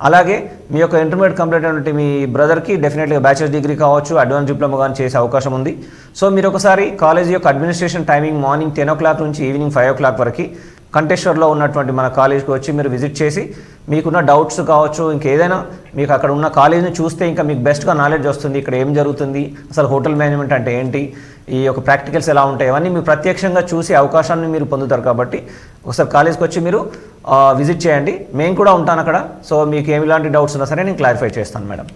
B: అలాగే మీ యొక్క ఇంటర్మీడియట్ కంప్లీట్ అయినటువంటి మీ బ్రదర్కి డెఫినెట్లీగా బ్యాచిలర్ డిగ్రీ కావచ్చు, అడ్వాన్స్ డిప్లొమా కానీ చేసే అవకాశం ఉంది. సో మీరు ఒకసారి కాలేజీ యొక్క అడ్మినిస్ట్రేషన్ టైమింగ్ మార్నింగ్ 10 o'clock నుంచి ఈవినింగ్ 5 o'clock వరకు కంటేశ్వర్లో ఉన్నటువంటి మన కాలేజ్కి వచ్చి మీరు విజిట్ చేసి మీకున్న డౌట్స్ కావచ్చు, ఇంకేదైనా మీకు అక్కడ ఉన్న కాలేజ్ని చూస్తే ఇంకా మీకు బెస్ట్గా నాలెడ్జ్ వస్తుంది. ఇక్కడ ఏం జరుగుతుంది, అసలు హోటల్ మేనేజ్మెంట్ అంటే ఏంటి, ఈ యొక్క ప్రాక్టికల్స్ ఎలా ఉంటాయి, అవన్నీ మీరు ప్రత్యక్షంగా చూసి అవకాశాన్ని మీరు పొందుతారు. కాబట్టి ఒకసారి కాలేజ్కి వచ్చి మీరు విజిట్ చేయండి. మేము కూడా ఉంటాను అక్కడ. సో మీకు ఎలాంటి డౌట్స్ ఉన్నా సరే నేను క్లారిఫై చేస్తాను madam.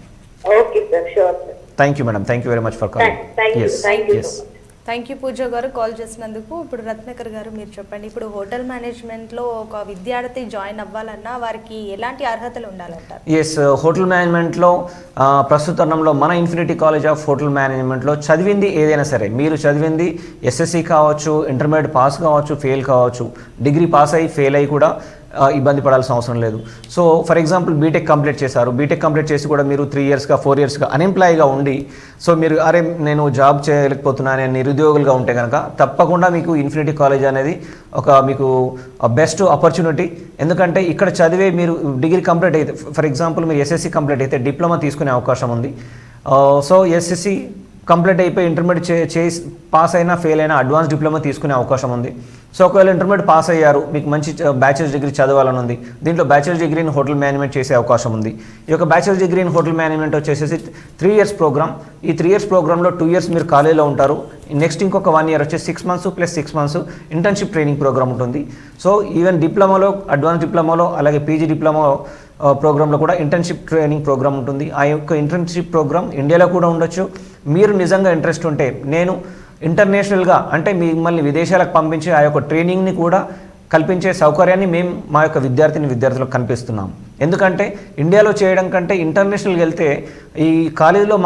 C: Okay sir, sure sir.
B: Thank you madam, thank you very much for calling.
C: Thank you, thank you so much.
A: Thank you Pooja garu call చేసినందుకు. ఇప్పుడు రత్నాకర్ గారు మీరు చెప్పండి, ఇప్పుడు హోటల్ మేనేజ్మెంట్లో ఒక విద్యార్థి జాయిన్ అవ్వాలన్నా వారికి ఎలాంటి అర్హతలు ఉండాలంటారు?
B: ఎస్, హోటల్ మేనేజ్మెంట్లో ప్రస్తుతంలో మన ఇన్ఫినిటీ కాలేజ్ ఆఫ్ హోటల్ మేనేజ్మెంట్లో చదివింది ఏదైనా సరే, మీరు చదివింది ఎస్ఎస్సి కావచ్చు, ఇంటర్మీడియట్ పాస్ కావచ్చు, ఫెయిల్ కావచ్చు, డిగ్రీ పాస్ అయ్యి ఫెయిల్ అయ్యి కూడా ఇబ్బంది పడాల్సిన అవసరం లేదు. So for example BTech complete చేశారు, బీటెక్ కంప్లీట్ చేసి కూడా మీరు 3 ఇయర్స్గా 4 ఇయర్స్గా అన్ఎంప్లాయీగా ఉండి, సో మీరు అరే నేను జాబ్ చేయలేకపోతున్నాను, నేను నిరుద్యోగులుగా ఉంటే కనుక తప్పకుండా మీకు ఇన్ఫినిటీ కాలేజ్ అనేది ఒక మీకు బెస్ట్ ఆపర్చునిటీ. ఎందుకంటే ఇక్కడ చదివే మీరు డిగ్రీ కంప్లీట్ అయితే, ఫర్ ఎగ్జాంపుల్ మీరు ఎస్ఎస్సి కంప్లీట్ అయితే డిప్లొమా తీసుకునే అవకాశం ఉంది. సో ఎస్ఎస్సి కంప్లీట్ అయిపోయి ఇంటర్మీడియట్ చేసి పాస్ అయినా ఫెయిల్ అయినా అడ్వాన్స్ డిప్లొమా తీసుకునే అవకాశం ఉంది. సో ఒకవేళ ఇంటర్మీడియట్ పాస్ అయ్యారు, మీకు మంచి బ్యాచిలర్స్ డిగ్రీ చదవాలని ఉంది, దీంట్లో bachelors degree in hotel management చేసే అవకాశం ఉంది. ఈ యొక్క bachelors degree in hotel management వచ్చేసి 3 ఇయర్స్ ప్రోగ్రామ్. ఈ 3 ఇయర్స్ ప్రోగ్రామ్లో 2 ఇయర్స్ మీరు కాలేజీలో ఉంటారు. నెక్స్ట్ ఇంకొక 1 ఇయర్ వచ్చేసి 6 months plus 6 months internship training program ఉంటుంది. సో ఈవెన్ డిప్లొమాలో, అడ్వాన్స్ డిప్లొమాలో, అలాగే పీజీ డిప్లొమా ప్రోగ్రాంలో కూడా ఇంటర్న్షిప్ ట్రైనింగ్ ప్రోగ్రామ్ ఉంటుంది. ఆ యొక్క ఇంటర్న్షిప్ ప్రోగ్రామ్ ఇండియాలో కూడా ఉండొచ్చు. మీరు నిజంగా ఇంట్రెస్ట్ ఉంటే నేను ఇంటర్నేషనల్గా అంటే మిమ్మల్ని విదేశాలకు పంపించి ఆ యొక్క ట్రైనింగ్ని కూడా కల్పించే సౌకర్యాన్ని మేము మా యొక్క విద్యార్థులకు కల్పిస్తున్నాం. ఎందుకంటే ఇండియాలో చేయడం కంటే ఇంటర్నేషనల్కి వెళ్తే ఈ కాలేజీలో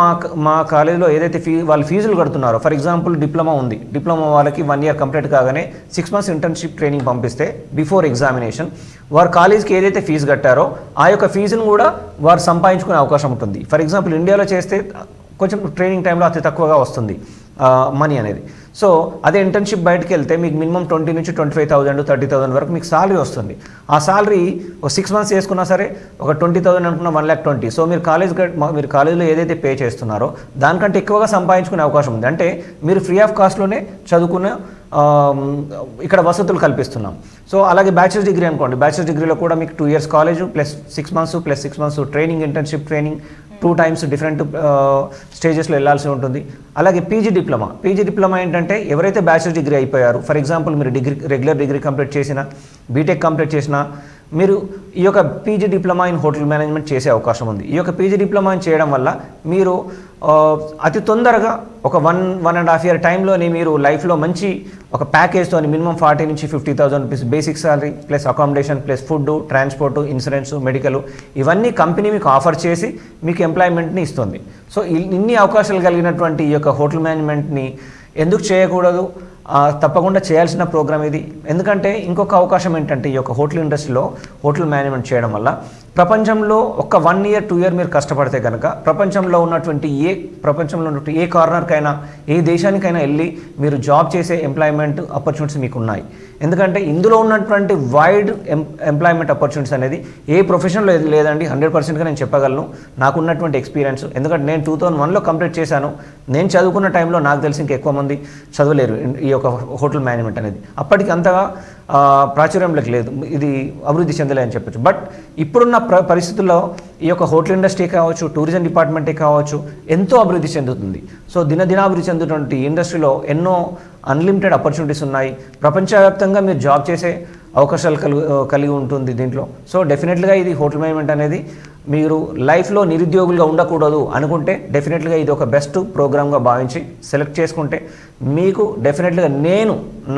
B: మా కాలేజీలో ఏదైతే వాళ్ళు ఫీజులు కడుతున్నారో, ఫర్ ఎగ్జాంపుల్ డిప్లొమా ఉంది, డిప్లొమా వాళ్ళకి 1 ఇయర్ కంప్లీట్ కాగానే 6 మంత్స్ ఇంటర్న్షిప్ ట్రైనింగ్ పంపిస్తే బిఫోర్ ఎగ్జామినేషన్ వారు కాలేజ్కి ఏదైతే ఫీజు కట్టారో ఆ యొక్క ఫీజును కూడా వారు సంపాదించుకునే అవకాశం ఉంటుంది. ఫర్ ఎగ్జాంపుల్ ఇండియాలో చేస్తే కొంచెం ట్రైనింగ్ టైంలో అతి తక్కువగా వస్తుంది మనీ అనేది. సో అదే ఇంటర్న్షిప్ బయటకు వెళ్తే మీకు మినిమం 20 నుంచి 25,000 30,000 వరకు మీకు సాలరీ వస్తుంది. ఆ సాలరీ ఒక 6 మంత్స్ చేసుకున్నా సరే ఒక 20,000 అనుకున్న 1,20,000. సో మీరు కాలేజీలో ఏదైతే పే చేస్తున్నారో దానికంటే ఎక్కువగా సంపాదించుకునే అవకాశం ఉంది. అంటే మీరు ఫ్రీ ఆఫ్ కాస్ట్లోనే చదువుకునే ఇక్కడ వసతులు కల్పిస్తున్నాం. సో అలాగే బ్యాచిలర్స్ డిగ్రీ అనుకోండి, బ్యాచిలర్స్ డిగ్రీలో కూడా మీకు 2 years college plus 6 months plus 6 months training, internship training 2 times different స్టేజెస్లో వెళ్ళాల్సి ఉంటుంది. అలాగే పీజీ డిప్లొమా ఏంటంటే ఎవరైతే బ్యాచిలర్ డిగ్రీ అయిపోయారు, ఫర్ ఎగ్జాంపుల్ మీరు రెగ్యులర్ డిగ్రీ కంప్లీట్ చేసినా, బీటెక్ కంప్లీట్ చేసినా మీరు ఈ యొక్క PG diploma in hotel management చేసే అవకాశం ఉంది. ఈ యొక్క పీజీ డిప్లొమా చేయడం వల్ల మీరు అతి తొందరగా ఒక 1.5 ఇయర్ టైంలోనే మీరు లైఫ్లో మంచి ఒక ప్యాకేజ్తో మినిమం 40 నుంచి 50,000 rupees basic salary plus accommodation plus food, transport, insurance, medical ఇవన్నీ కంపెనీ మీకు ఆఫర్ చేసి మీకు ఎంప్లాయ్మెంట్ని ఇస్తుంది. సో ఇన్ని అవకాశాలు కలిగినటువంటి ఈ యొక్క హోటల్ మేనేజ్మెంట్ని ఎందుకు చేయకూడదు? తప్పకుండా చేయాల్సిన ప్రోగ్రామ్ ఇది. ఎందుకంటే ఇంకొక అవకాశం ఏంటంటే ఈ యొక్క హోటల్ ఇండస్ట్రీలో హోటల్ మేనేజ్మెంట్ చేయడం వల్ల ప్రపంచంలో ఒక 1 ఇయర్ 2 ఇయర్ మీరు కష్టపడితే కనుక ప్రపంచంలో ఉన్నటువంటి ఏ కార్నర్కైనా ఏ దేశానికైనా వెళ్ళి మీరు జాబ్ చేసే ఎంప్లాయ్మెంట్ ఆపర్చునిటీస్ మీకు ఉన్నాయి. ఎందుకంటే ఇందులో ఉన్నటువంటి వైడ్ ఎంప్లాయ్మెంట్ ఆపర్చునిటీస్ అనేది ఏ ప్రొఫెషన్లో లేదండి. 100%గా నేను చెప్పగలను నాకున్నటువంటి ఎక్స్పీరియన్స్. ఎందుకంటే నేను 2001లో కంప్లీట్ చేశాను. నేను చదువుకున్న టైంలో నాకు తెలిసి ఇంకెక్కువ మంది చదవలేరు ఈ యొక్క హోటల్ మేనేజ్మెంట్ అనేది. అప్పటికి అంతగా ప్రాచుర్యంలోకి లేదు, ఇది అభివృద్ధి చెందలే అని చెప్పచ్చు. బట్ ఇప్పుడున్న పరిస్థితుల్లో ఈ యొక్క హోటల్ ఇండస్ట్రీ కావచ్చు, టూరిజం డిపార్ట్మెంటే కావచ్చు ఎంతో అభివృద్ధి చెందుతుంది. సో దినాభివృద్ధి చెందుతున్నటువంటి ఇండస్ట్రీలో ఎన్నో అన్లిమిటెడ్ ఆపర్చునిటీస్ ఉన్నాయి. ప్రపంచవ్యాప్తంగా మీరు జాబ్ చేసే అవకాశాలు కలిగి ఉంటుంది దీంట్లో. సో డెఫినెట్గా ఇది హోటల్ మేనేజ్మెంట్ అనేది మీరు లైఫ్లో నిరుద్యోగులుగా ఉండకూడదు అనుకుంటే డెఫినెట్గా ఇది ఒక బెస్ట్ ప్రోగ్రామ్గా భావించి సెలెక్ట్ చేసుకుంటే మీకు డెఫినెట్గా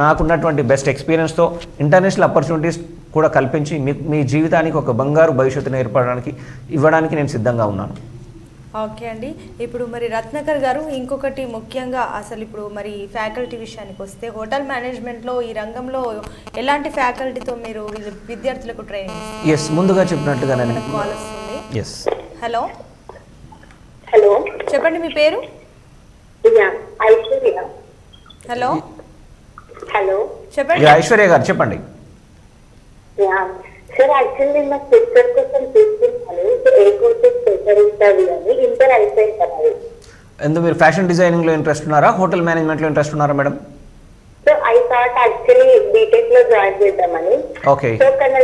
B: నాకున్నటువంటి బెస్ట్ ఎక్స్పీరియన్స్తో ఇంటర్నేషనల్ ఆపర్చునిటీస్ కూడా కల్పించి మీ జీవితానికి ఒక బంగారు భవిష్యత్తును ఇవ్వడానికి నేను సిద్ధంగా ఉన్నాను.
A: ఓకే అండి. ఇప్పుడు మరి రత్నాకర్ గారు ఇంకొకటి ముఖ్యంగా అసలు ఇప్పుడు మరి ఫ్యాకల్టీ విషయానికి వస్తే హోటల్ మేనేజ్మెంట్లో ఈ రంగంలో ఎలాంటి ఫ్యాకల్టీతో మీరు విద్యార్థులకు ట్రైనింగ్?
B: ముందుగా చెప్పినట్టుగా
A: కాల్ వస్తుంది. హలో
C: హలో,
A: చెప్పండి మీ పేరు?
C: ఐశ్వర్య.
A: హలో
C: హలో,
A: చెప్పండి.
B: ఐశ్వర్య గారు చెప్పండి.
C: సార్ యాక్చువల్లీ మా సిస్టర్ కోసం తీసుకున్నాను. ఏ కోర్సెస్ ప్రిపేర్ అవుతుంది అని ఇంటర్ అయిపోయింది. ఎందుకు
B: మీరు ఫ్యాషన్ డిజైనింగ్ లో ఇంట్రెస్ట్ ఉన్నారా, హోటల్ మేనేజ్మెంట్ లో ఇంట్రెస్ట్ ఉన్నారా madam?
C: So I thought actually BTech లో జాయిన్ చేద్దామని.
B: ఓకే.
C: సో కానీ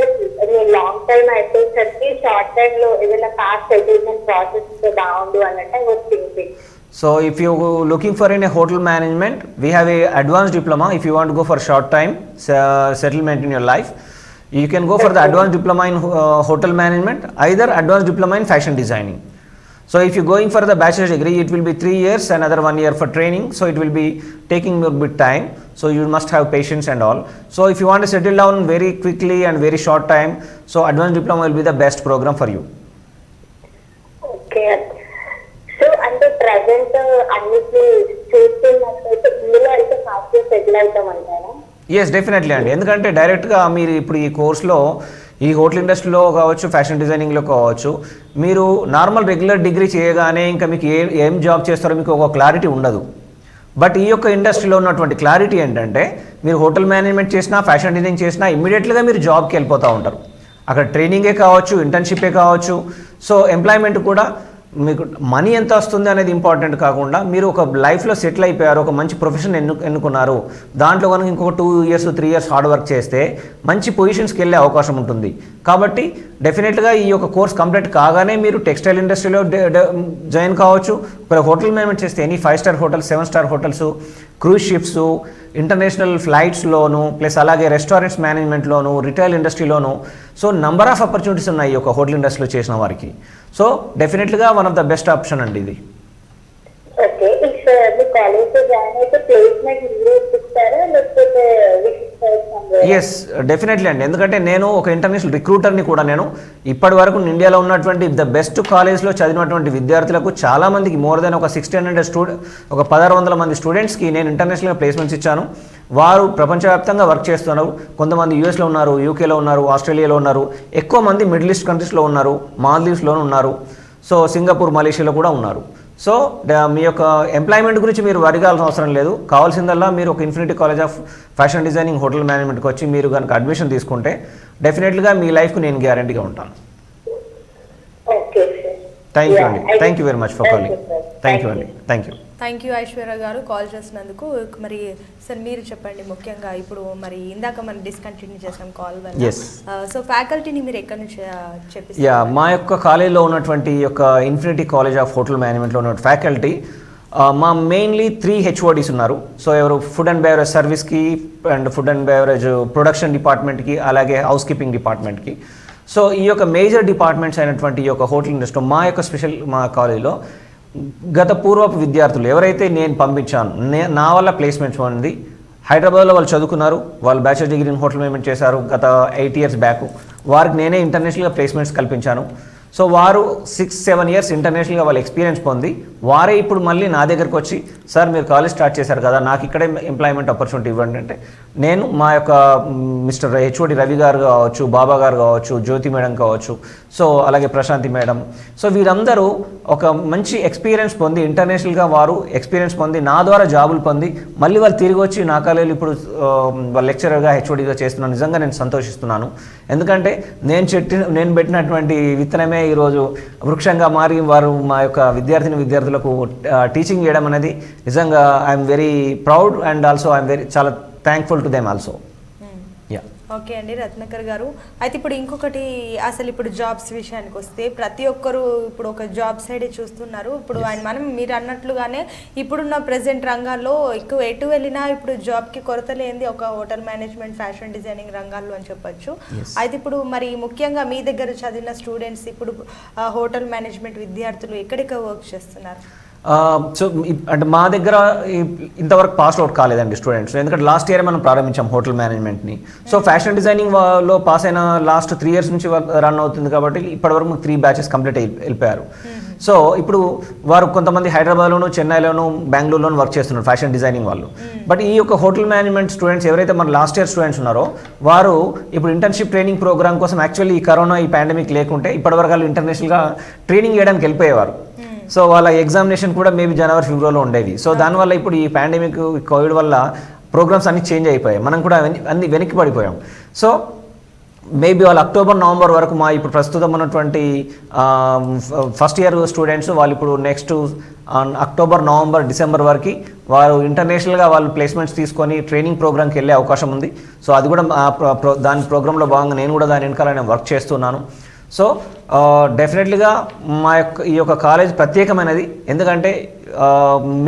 C: నేను లాంగ్ టైం అయిపోయేసరికి షార్ట్ టైమ్ లో ఏదైనా ఫాస్ట్ సెటిల్మెంట్ ప్రాసెస్ బాగుండు అన్నట్టు I was thinking.
B: So if you looking for in a hotel management, we have a advanced diploma. If you want to go for short time settlement in your life, you can go for the advanced diploma in hotel management, either advanced diploma in fashion designing. So if you're going for the bachelor's degree, it will be 3 years, another 1 year for training. So it will be taking a bit time. So you must have patience and all. So if you want to settle down very quickly and very short time, so advanced diploma will be the best program for you.
C: Okay. So అంటే present అన్నిటిని చూస్తున్నట్లయితే ఇందులో అయితే fast settle అవుతామంటారా?
B: Yes, definitely అండి. ఎందుకంటే డైరెక్ట్గా మీరు ఇప్పుడు ఈ కోర్స్లో ఈ హోటల్ ఇండస్ట్రీలో కావచ్చు, ఫ్యాషన్ డిజైనింగ్లో కావచ్చు, మీరు నార్మల్ రెగ్యులర్ డిగ్రీ చేయగానే ఇంకా మీకు ఏం జాబ్ చేస్తారో మీకు ఒక క్లారిటీ ఉండదు. బట్ ఈ యొక్క ఇండస్ట్రీలో ఉన్నటువంటి క్లారిటీ ఏంటంటే మీరు హోటల్ మేనేజ్మెంట్ చేసినా, ఫ్యాషన్ డిజైనింగ్ చేసినా ఇమ్మీడియట్గా మీరు జాబ్కి వెళ్ళిపోతూ ఉంటారు. అక్కడ ట్రైనింగే కావచ్చు, ఇంటర్న్షిప్పే కావచ్చు. సో ఎంప్లాయ్మెంట్ కూడా మీకు మనీ ఎంత వస్తుంది అనేది ఇంపార్టెంట్ కాకుండా మీరు ఒక లైఫ్లో సెటిల్ అయిపోయారు, ఒక మంచి ప్రొఫెషన్ ఎన్నుకున్నారు, దాంట్లో కనుక ఇంకొక 2 years 3 years హార్డ్ వర్క్ చేస్తే మంచి పొజిషన్స్కి వెళ్ళే అవకాశం ఉంటుంది. కాబట్టి డెఫినెట్గా ఈ యొక్క కోర్స్ కంప్లీట్ కాగానే మీరు టెక్స్టైల్ ఇండస్ట్రీలో జాయిన్ కావచ్చు. హోటల్ మేనేజ్మెంట్ చేస్తే any 5 star hotels, 7 star hotels, cruise ships, international ఫ్లైట్స్లోను, ప్లస్ అలాగే రెస్టారెంట్స్ మేనేజ్మెంట్లోను, రిటైల్ ఇండస్ట్రీలోను. సో నంబర్ ఆఫ్ ఆపర్చునిటీస్ ఉన్నాయి ఈ యొక్క హోటల్ ఇండస్ట్రీలో చేసిన వారికి. సో డెఫినెట్గా one of the best option అండి ఇది.
C: ఓకే. మీ కాలేజ్లో జాయిన్ అయితే ప్లేస్మెంట్ మీరే ఇస్తారా లేకపోతే
B: ఎస్, డెఫినెట్లీ అండి. ఎందుకంటే నేను ఒక ఇంటర్నేషనల్ రిక్రూటర్ని కూడా. నేను ఇప్పటి వరకు ఇండియాలో ఉన్నటువంటి ద బెస్ట్ కాలేజ్లో చదివినటువంటి విద్యార్థులకు చాలామందికి మోర్ దెన్ ఒక 1600 ఒక 1600 మంది స్టూడెంట్స్కి నేను ఇంటర్నేషనల్గా ప్లేస్మెంట్స్ ఇచ్చాను. వారు ప్రపంచవ్యాప్తంగా వర్క్ చేస్తున్నారు. కొంతమంది యూఎస్లో ఉన్నారు, యూకేలో ఉన్నారు, ఆస్ట్రేలియాలో ఉన్నారు, ఎక్కువ మంది మిడిల్ ఈస్ట్ కంట్రీస్లో ఉన్నారు, మాల్దీవ్స్లో ఉన్నారు, సో సింగపూర్, మలేషియాలో కూడా ఉన్నారు. సో మీ యొక్క ఎంప్లాయ్మెంట్ గురించి మీరు వరిగాల్సిన అవసరం లేదు. కావాల్సిందల్లా మీరు ఒక infinity college of fashion designing hotel మేనేజ్మెంట్కి వచ్చి మీరు కనుక అడ్మిషన్ తీసుకుంటే డెఫినెట్గా మీ లైఫ్కు నేను గ్యారంటీగా ఉంటాను. థ్యాంక్ యూ అండి. Thank you very much for calling. Thank you అండి.
A: థ్యాంక్ యూ ఐశ్వర్య గారు కాల్ చేసినందుకు. మరి సార్ మీరు చెప్పండి, ముఖ్యంగా ఇప్పుడు మరి ఇందాక మనం డిస్కంటిన్యూ చేసాం కాల్ వల్ల. సో ఫ్యాకల్టీని మీరు ఎక్కడి నుంచి చెప్పిస్తారు?
B: మా యొక్క కాలేజీలో ఉన్నటువంటి యొక్క ఇన్ఫినిటీ కాలేజ్ ఆఫ్ హోటల్ మేనేజ్మెంట్లో ఉన్న ఫ్యాకల్టీ మా మెయిన్లీ 3 HODs ఉన్నారు. సో ఎవరు ఫుడ్ అండ్ బెవరేజ్ సర్వీస్కి and food and beverage production డిపార్ట్మెంట్కి, అలాగే హౌస్ కీపింగ్ డిపార్ట్మెంట్కి. సో ఈ యొక్క మేజర్ డిపార్ట్మెంట్స్ అయినటువంటి ఈ యొక్క హోటల్ ఇండస్ట్రీ మా యొక్క మా కాలేజీలో గత పూర్వపు విద్యార్థులు ఎవరైతే నేను పంపించాను, నా వల్ల ప్లేస్మెంట్స్ ఉంది. హైదరాబాద్లో వాళ్ళు చదువుకున్నారు, వాళ్ళు bachelor degree in hotel management చేశారు గత 8 years బ్యాక్. వారికి నేనే ఇంటర్నేషనల్గా ప్లేస్మెంట్స్ కల్పించాను. సో వారు 6-7 years ఇంటర్నేషనల్గా వాళ్ళు ఎక్స్పీరియన్స్ పొంది వారే ఇప్పుడు మళ్ళీ నా దగ్గరకు వచ్చి, సార్ మీరు కాలేజ్ స్టార్ట్ చేశారు కదా, నాకు ఇక్కడే ఎంప్లాయ్మెంట్ ఆపర్చునిటీ ఇవ్వండి అంటే, నేను మా యొక్క మిస్టర్ HOD రవి గారు కావచ్చు, బాబా గారు కావచ్చు, జ్యోతి మేడం కావచ్చు, సో అలాగే ప్రశాంతి మేడం, సో వీరందరూ ఒక మంచి ఎక్స్పీరియన్స్ పొంది ఇంటర్నేషనల్గా వారు ఎక్స్పీరియన్స్ పొంది నా ద్వారా జాబులు పొంది మళ్ళీ వాళ్ళు తిరిగి వచ్చి నా కాలేజీలో ఇప్పుడు వాళ్ళ లెక్చరర్గా HODగా చేస్తున్నాను. నిజంగా నేను సంతోషిస్తున్నాను. ఎందుకంటే నేను పెట్టినటువంటి విత్తనమే ఈరోజు వృక్షంగా మారి వారు మా యొక్క విద్యార్థులకు టీచింగ్ చేయడం అనేది నిజంగా I'm very proud and also I'm చాలా thankful to them also.
A: Okay అండి రత్నాకర్ గారు. అయితే ఇప్పుడు ఇంకొకటి, అసలు ఇప్పుడు జాబ్స్ విషయానికి వస్తే ప్రతి ఒక్కరు ఇప్పుడు ఒక జాబ్ సైడే చూస్తున్నారు. ఇప్పుడు మీరు అన్నట్లుగానే ఇప్పుడున్న ప్రెసెంట్ రంగాల్లో ఎక్కువ ఎటు వెళ్ళినా ఇప్పుడు జాబ్కి కొరత లేనిది ఒక హోటల్ మేనేజ్మెంట్, ఫ్యాషన్ డిజైనింగ్ రంగాల్లో అని చెప్పొచ్చు. అయితే ఇప్పుడు మరి ముఖ్యంగా మీ దగ్గర చదివిన స్టూడెంట్స్ ఇప్పుడు హోటల్ మేనేజ్మెంట్ విద్యార్థులు ఎక్కడెక్కడ వర్క్ చేస్తున్నారు?
B: సో అంటే మా దగ్గర ఇంతవరకు పాస్ అవుట్ కాలేదండి స్టూడెంట్స్, ఎందుకంటే లాస్ట్ ఇయర్ మనం ప్రారంభించాం హోటల్ మేనేజ్మెంట్ని. సో ఫ్యాషన్ డిజైనింగ్లో పాస్ అయిన లాస్ట్ 3 years నుంచి రన్ అవుతుంది కాబట్టి ఇప్పటివరకు 3 batches కంప్లీట్ వెళ్ళిపోయారు. సో ఇప్పుడు వారు కొంతమంది హైదరాబాద్లోను, చెన్నైలోను, బెంగళూరులోను వర్క్ చేస్తున్నారు ఫ్యాషన్ డిజైనింగ్ వాళ్ళు. బట్ ఈ యొక్క హోటల్ మేనేజ్మెంట్ స్టూడెంట్స్ ఎవరైతే మన లాస్ట్ ఇయర్ స్టూడెంట్స్ ఉన్నారో వారు ఇప్పుడు ఇంటర్న్షిప్ ట్రైనింగ్ ప్రోగ్రామ్ కోసం యాక్చువల్లీ ఈ కరోనా, ఈ పాండమిక్ లేకుంటే ఇప్పటివరకు వాళ్ళు ఇంటర్నేషనల్గా ట్రైనింగ్ చేయడానికి వెళ్ళిపోయేవారు. సో వాళ్ళ ఎగ్జామినేషన్ కూడా మేబీ జనవరి, ఫిబ్రవరిలో ఉండేవి. సో దానివల్ల ఇప్పుడు ఈ పాండమిక్, కోవిడ్ వల్ల ప్రోగ్రామ్స్ అన్నీ చేంజ్ అయిపోయాయి, మనం కూడా అన్ని వెనక్కి పడిపోయాం. సో మేబీ వాళ్ళు అక్టోబర్ నవంబర్ వరకు మా ఇప్పుడు ప్రస్తుతం ఉన్నటువంటి ఫస్ట్ ఇయర్ స్టూడెంట్స్ వాళ్ళు ఇప్పుడు నెక్స్ట్ అక్టోబర్ నవంబర్ డిసెంబర్ వరకు వారు ఇంటర్నేషనల్గా వాళ్ళు ప్లేస్మెంట్స్ తీసుకొని ట్రైనింగ్ ప్రోగ్రామ్కి వెళ్ళే అవకాశం ఉంది. సో అది కూడా దాని ప్రోగ్రాంలో భాగంగా నేను కూడా దాని వెనకాల నేను వర్క్ చేస్తున్నాను. సో డెఫినెట్లీగా ఈ యొక్క కాలేజ్ ప్రత్యేకమైనది. ఎందుకంటే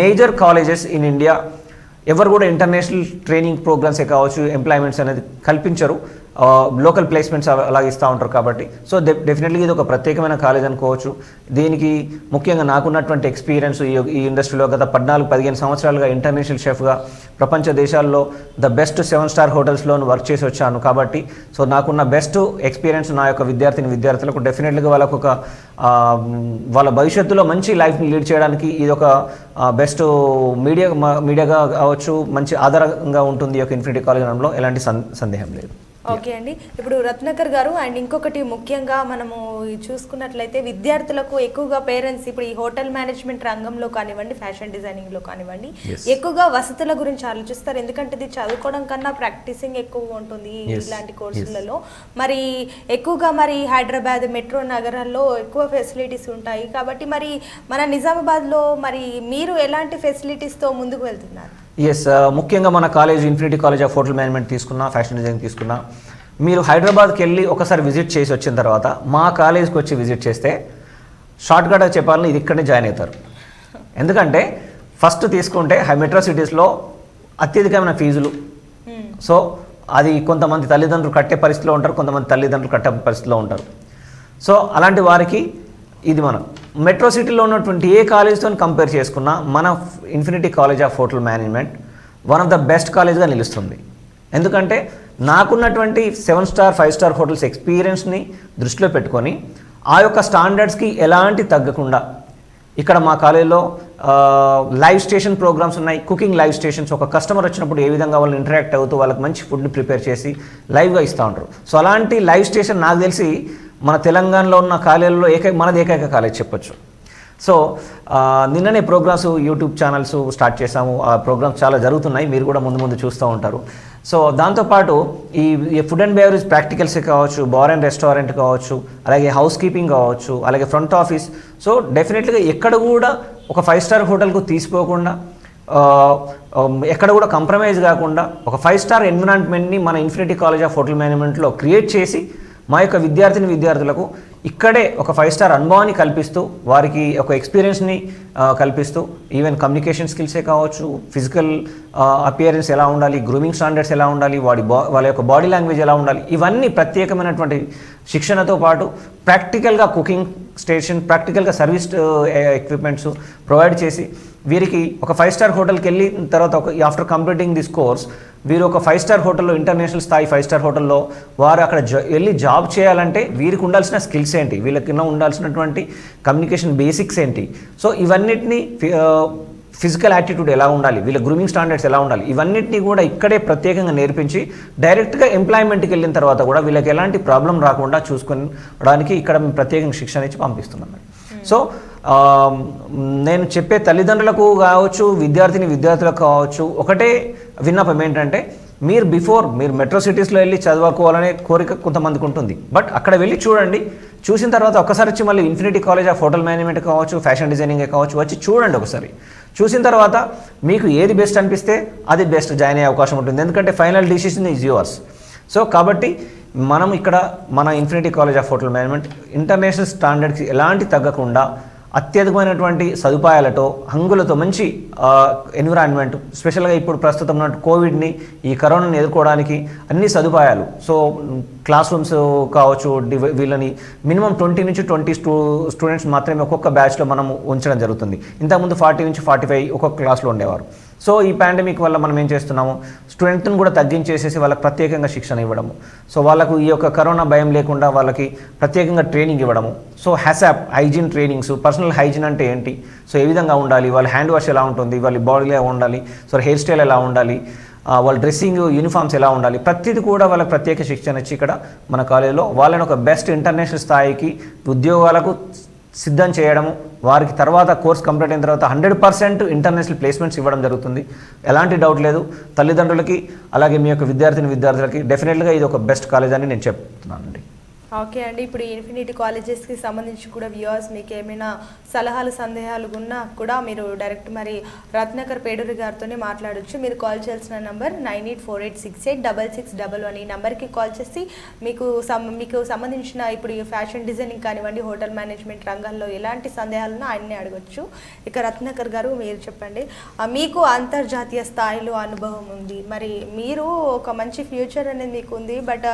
B: మేజర్ కాలేజెస్ ఇన్ ఇండియా ఎవరు కూడా ఇంటర్నేషనల్ ట్రైనింగ్ ప్రోగ్రామ్సే కావచ్చు, ఎంప్లాయ్మెంట్స్ అనేది కల్పించరు, లోకల్ ప్లేస్మెంట్స్ అలాగే ఇస్తూ ఉంటారు. కాబట్టి సో డెఫినెట్లీ ఇది ఒక ప్రత్యేకమైన కాలేజ్ అనుకోవచ్చు. దీనికి ముఖ్యంగా నాకున్నటువంటి ఎక్స్పీరియన్స్ ఈ ఇండస్ట్రీలో గత 14-15 సంవత్సరాలుగా ఇంటర్నేషనల్ షెఫ్గా ప్రపంచ దేశాల్లో ద బెస్ట్ 7 స్టార్ హోటల్స్లో వర్క్ చేసి వచ్చాను. కాబట్టి సో నాకున్న బెస్ట్ ఎక్స్పీరియన్స్ నా యొక్క విద్యార్థులకు డెఫినెట్లీగా వాళ్ళకు ఒక వాళ్ళ భవిష్యత్తులో మంచి లైఫ్ని లీడ్ చేయడానికి ఇది ఒక బెస్ట్ మీడియాగా కావచ్చు, మంచి ఆధారంగా ఉంటుంది ఈ యొక్క ఇన్ఫినిటీ కాలేజ్ అనడంలో ఎలాంటి సందేహం లేదు.
A: ఓకే అండి, ఇప్పుడు రత్నాకర్ గారు అండ్ ఇంకొకటి ముఖ్యంగా మనము చూసుకున్నట్లయితే విద్యార్థులకు ఎక్కువగా పేరెంట్స్ ఇప్పుడు ఈ హోటల్ మేనేజ్మెంట్ రంగంలో కానివ్వండి, ఫ్యాషన్ డిజైనింగ్లో కానివ్వండి, ఎక్కువగా వసతుల గురించి ఆలోచిస్తారు. ఎందుకంటే ఇది చదువుకోవడం కన్నా ప్రాక్టీసింగ్ ఎక్కువగా ఉంటుంది ఇలాంటి కోర్సులలో. మరి ఎక్కువగా మరి హైదరాబాద్ మెట్రో నగరాల్లో ఎక్కువ ఫెసిలిటీస్ ఉంటాయి. కాబట్టి మరి మన నిజామాబాద్లో మరి మీరు ఎలాంటి ఫెసిలిటీస్తో ముందుకు వెళ్తున్నారు?
B: ముఖ్యంగా మన college infinity college of hotel management తీసుకున్నా, ఫ్యాషన్ డిజైన్ తీసుకున్నా, మీరు హైదరాబాద్కి వెళ్ళి ఒకసారి విజిట్ చేసి వచ్చిన తర్వాత మా కాలేజ్కి వచ్చి విజిట్ చేస్తే షార్ట్కట్గా చెప్పాలని ఇది ఇక్కడనే జాయిన్ అవుతారు. ఎందుకంటే ఫస్ట్ తీసుకుంటే మెట్రో సిటీస్లో అత్యధికమైన ఫీజులు. సో అది కొంతమంది తల్లిదండ్రులు కట్టే పరిస్థితిలో ఉంటారు, కొంతమంది తల్లిదండ్రులు కట్టే పరిస్థితిలో ఉంటారు. సో అలాంటి వారికి ఇది మనం మెట్రో సిటీలో ఉన్నటువంటి ఏ కాలేజ్తో కంపేర్ చేసుకున్నా మన infinity college of hotel management one of the best కాలేజ్గా నిలుస్తుంది. ఎందుకంటే నాకున్నటువంటి 7 స్టార్ 5 స్టార్ హోటల్స్ ఎక్స్పీరియన్స్ని దృష్టిలో పెట్టుకొని ఆ యొక్క స్టాండర్డ్స్కి ఎలాంటి తగ్గకుండా ఇక్కడ మా కాలేజీలో లైవ్ స్టేషన్ ప్రోగ్రామ్స్ ఉన్నాయి, కుకింగ్ లైవ్ స్టేషన్స్. ఒక కస్టమర్ వచ్చినప్పుడు ఏ విధంగా వాళ్ళు ఇంటరాక్ట్ అవుతూ వాళ్ళకి మంచి ఫుడ్ని ప్రిపేర్ చేసి లైవ్గా ఇస్తూ ఉంటారు. సో అలాంటి లైవ్ స్టేషన్ నాకు తెలిసి మన తెలంగాణలో ఉన్న కాలేజీలో మనది ఏకైక కాలేజ్ చెప్పొచ్చు. సో నిన్ననే ప్రోగ్రామ్స్ యూట్యూబ్ ఛానల్స్ స్టార్ట్ చేసాము. ఆ ప్రోగ్రామ్స్ చాలా జరుగుతున్నాయి, మీరు కూడా ముందు చూస్తూ ఉంటారు. సో దాంతోపాటు ఈ ఫుడ్ అండ్ బెవరేజ్ ప్రాక్టికల్సే కావచ్చు, బార్ అండ్ రెస్టారెంట్ కావచ్చు, అలాగే హౌస్ కీపింగ్ కావచ్చు, అలాగే ఫ్రంట్ ఆఫీస్. సో డెఫినెట్లీగా ఎక్కడ కూడా ఒక 5 స్టార్ హోటల్కు తీసిపోకుండా, ఎక్కడ కూడా కంప్రమైజ్ కాకుండా ఒక 5 స్టార్ ఎన్విరాన్మెంట్ని మన ఇన్ఫినిటీ కాలేజ్ ఆఫ్ హోటల్ మేనేజ్మెంట్లో క్రియేట్ చేసి మా యొక్క విద్యార్థులకు ఇక్కడే ఒక 5 స్టార్ అనుభవాన్ని కల్పిస్తూ, వారికి ఒక ఎక్స్పీరియన్స్ని కల్పిస్తూ, ఈవెన్ కమ్యూనికేషన్ స్కిల్సే కావచ్చు, ఫిజికల్ అపియరెన్స్ ఎలా ఉండాలి, గ్రూమింగ్ స్టాండర్డ్స్ ఎలా ఉండాలి, వాళ్ళ యొక్క బాడీ లాంగ్వేజ్ ఎలా ఉండాలి, ఇవన్నీ ప్రత్యేకమైనటువంటి శిక్షణతో పాటు ప్రాక్టికల్గా కుకింగ్ స్టేషన్, ప్రాక్టికల్గా సర్వీస్ ఎక్విప్మెంట్స్ ప్రొవైడ్ చేసి వీరికి ఒక 5 స్టార్ హోటల్కి వెళ్ళిన తర్వాత ఆఫ్టర్ కంప్లీటింగ్ దిస్ కోర్స్ వీరు ఒక 5 స్టార్ హోటల్లో, ఇంటర్నేషనల్ స్థాయి 5 స్టార్ హోటల్లో వారు అక్కడ వెళ్ళి జాబ్ చేయాలంటే వీరికి ఉండాల్సిన స్కిల్స్ ఏంటి, వీళ్ళకి ఉండాల్సినటువంటి కమ్యూనికేషన్ బేసిక్స్ ఏంటి, సో ఇవన్నిటిని ఫిజికల్ యాటిట్యూడ్ ఎలా ఉండాలి, వీళ్ళ గ్రూమింగ్ స్టాండర్డ్స్ ఎలా ఉండాలి, ఇవన్నిటిని కూడా ఇక్కడే ప్రత్యేకంగా నేర్పించి డైరెక్ట్గా ఎంప్లాయ్మెంట్కి వెళ్ళిన తర్వాత కూడా వీళ్ళకి ఎలాంటి ప్రాబ్లం రాకుండా చూసుకోవడానికి ఇక్కడ మేము ప్రత్యేకంగా శిక్షణ ఇచ్చి పంపిస్తున్నాం. సో నేను చెప్పే తల్లిదండ్రులకు కావచ్చు, విద్యార్థులకు కావచ్చు, ఒకటే విన్నపం ఏంటంటే మీరు మెట్రో సిటీస్లో వెళ్ళి చదువుకోవాలనే కోరిక కొంతమందికి ఉంటుంది. బట్ అక్కడ వెళ్ళి చూడండి, చూసిన తర్వాత ఒకసారి వచ్చి మళ్ళీ infinity college of hotel management కావచ్చు, ఫ్యాషన్ డిజైనింగ్ కావచ్చు, వచ్చి చూడండి ఒకసారి. చూసిన తర్వాత మీకు ఏది బెస్ట్ అనిపిస్తే అది బెస్ట్ జాయిన్ అయ్యే అవకాశం ఉంటుంది. ఎందుకంటే final decision is yours. So కాబట్టి మనం ఇక్కడ మన infinity college of hotel management international స్టాండర్డ్కి ఎలాంటి తగ్గకుండా అత్యధికమైనటువంటి సదుపాయాలతో, హంగులతో, మంచి ఎన్విరాన్మెంట్, స్పెషల్గా ఇప్పుడు ప్రస్తుతం ఉన్న కోవిడ్ని, ఈ కరోనాని ఎదుర్కోవడానికి అన్ని సదుపాయాలు. సో క్లాస్ రూమ్స్ కావచ్చు, వీళ్ళని మినిమం 20 నుంచి 20 స్టూడెంట్స్ మాత్రమే ఒక్కొక్క బ్యాచ్లో మనం ఉంచడం జరుగుతుంది. ఇంతకుముందు 40 నుంచి 45 ఒక్కొక్క క్లాస్లో ఉండేవారు. సో ఈ పాండమిక్ వల్ల మనం ఏం చేస్తున్నాము, స్టూడెంట్ని కూడా తగ్గించేసేసి వాళ్ళకి ప్రత్యేకంగా శిక్షణ ఇవ్వడము, సో వాళ్ళకు ఈ యొక్క కరోనా భయం లేకుండా వాళ్ళకి ప్రత్యేకంగా ట్రైనింగ్ ఇవ్వడము. So HACCP hygiene trainings, personal hygiene అంటే ఏంటి, సో ఏ విధంగా ఉండాలి, వాళ్ళ హ్యాండ్ వాష్ ఎలా ఉంటుంది, వాళ్ళ బాడీలో ఎలా ఉండాలి, సో హెయిర్ స్టైల్ ఎలా ఉండాలి, వాళ్ళ డ్రెస్సింగ్ యూనిఫామ్స్ ఎలా ఉండాలి, ప్రతిదీ కూడా వాళ్ళకి ప్రత్యేక శిక్షణ ఇచ్చి ఇక్కడ మన కాలేజీలో వాళ్ళని ఒక బెస్ట్ ఇంటర్నేషనల్ స్థాయికి ఉద్యోగాలకు సిద్ధం చేయడము, వారికి తర్వాత కోర్స్ కంప్లీట్ అయిన తర్వాత 100% ఇంటర్నేషనల్ ప్లేస్మెంట్స్ ఇవ్వడం జరుగుతుంది. ఎలాంటి డౌట్ లేదు. తల్లిదండ్రులకి అలాగే మీ యొక్క విద్యార్థులకి డెఫినెట్గా ఇది ఒక బెస్ట్ కాలేజ్ అని నేను చెప్తున్నానండి.
A: ఓకే అండి, ఇప్పుడు ఇన్ఫినిటీ కాలేజెస్కి సంబంధించి కూడా వ్యూవర్స్ మీకు ఏమైనా సలహాలు సందేహాలు ఉన్నా కూడా మీరు డైరెక్ట్ మరి రత్నాకర్ పేడూరి గారితోనే మాట్లాడొచ్చు. మీరు కాల్ చేయాల్సిన నంబర్ 9848686611 ఈ నెంబర్కి కాల్ చేసి మీకు సంబంధించిన ఇప్పుడు ఈ ఫ్యాషన్ డిజైనింగ్ కానివ్వండి, హోటల్ మేనేజ్మెంట్ రంగాల్లో ఎలాంటి సందేహాలను ఆయన్నే అడగొచ్చు. ఇక రత్నాకర్ గారు మీరు చెప్పండి, మీకు అంతర్జాతీయ స్థాయిలో అనుభవం ఉంది, మరి మీరు ఒక మంచి ఫ్యూచర్ అనేది మీకు ఉంది, బట్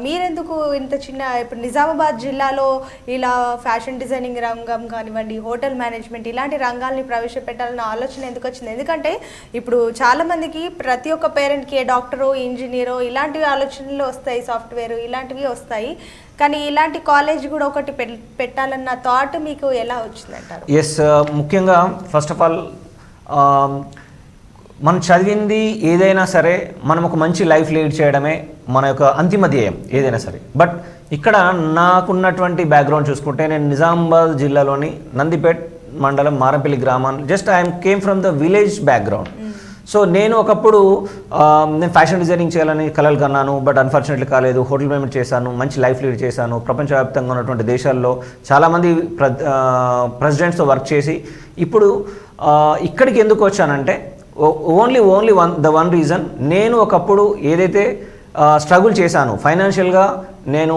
A: మీరెందుకు ఇంత చిన్న ఇప్పుడు నిజామాబాద్ జిల్లాలో ఇలా ఫ్యాషన్ డిజైనింగ్ రంగం కానివ్వండి, హోటల్ మేనేజ్మెంట్ ఇలాంటి రంగాల్ని ప్రవేశపెట్టాలన్న ఆలోచన ఎందుకు వచ్చింది? ఎందుకంటే ఇప్పుడు చాలామందికి ప్రతి ఒక్క పేరెంట్కి డాక్టరో ఇంజనీరో ఇలాంటివి ఆలోచనలు వస్తాయి, సాఫ్ట్వేర్ ఇలాంటివి వస్తాయి, కానీ ఇలాంటి కాలేజ్ కూడా ఒకటి పెట్టాలన్న థాట్ మీకు ఎలా వచ్చిందంటారు?
B: ఎస్, ముఖ్యంగా ఫస్ట్ ఆఫ్ ఆల్ మనం చదివింది ఏదైనా సరే మనం ఒక మంచి లైఫ్ లీడ్ చేయడమే మన యొక్క అంతిమ ధ్యేయం ఏదైనా సరే. బట్ ఇక్కడ నాకున్నటువంటి బ్యాక్గ్రౌండ్ చూసుకుంటే నేను నిజామాబాద్ జిల్లాలోని నందిపేట్ మండలం మారంపల్లి గ్రామాన్ని just I'm came from the village background. So నేను ఒకప్పుడు నేను ఫ్యాషన్ డిజైనింగ్ చేయాలని కలలు కన్నాను, బట్ అన్ఫార్చునేట్లీ కాలేదు. హోటల్ మేనేజ్మెంట్ చేశాను, మంచి లైఫ్ లీడ్ చేశాను. ప్రపంచవ్యాప్తంగా ఉన్నటువంటి దేశాల్లో చాలామంది ప్రెసిడెంట్స్తో వర్క్ చేసి ఇప్పుడు ఇక్కడికి ఎందుకు వచ్చానంటే ఓన్లీ వన్ రీజన్, నేను ఒకప్పుడు ఏదైతే స్ట్రగుల్ చేశాను ఫైనాన్షియల్గా, నేను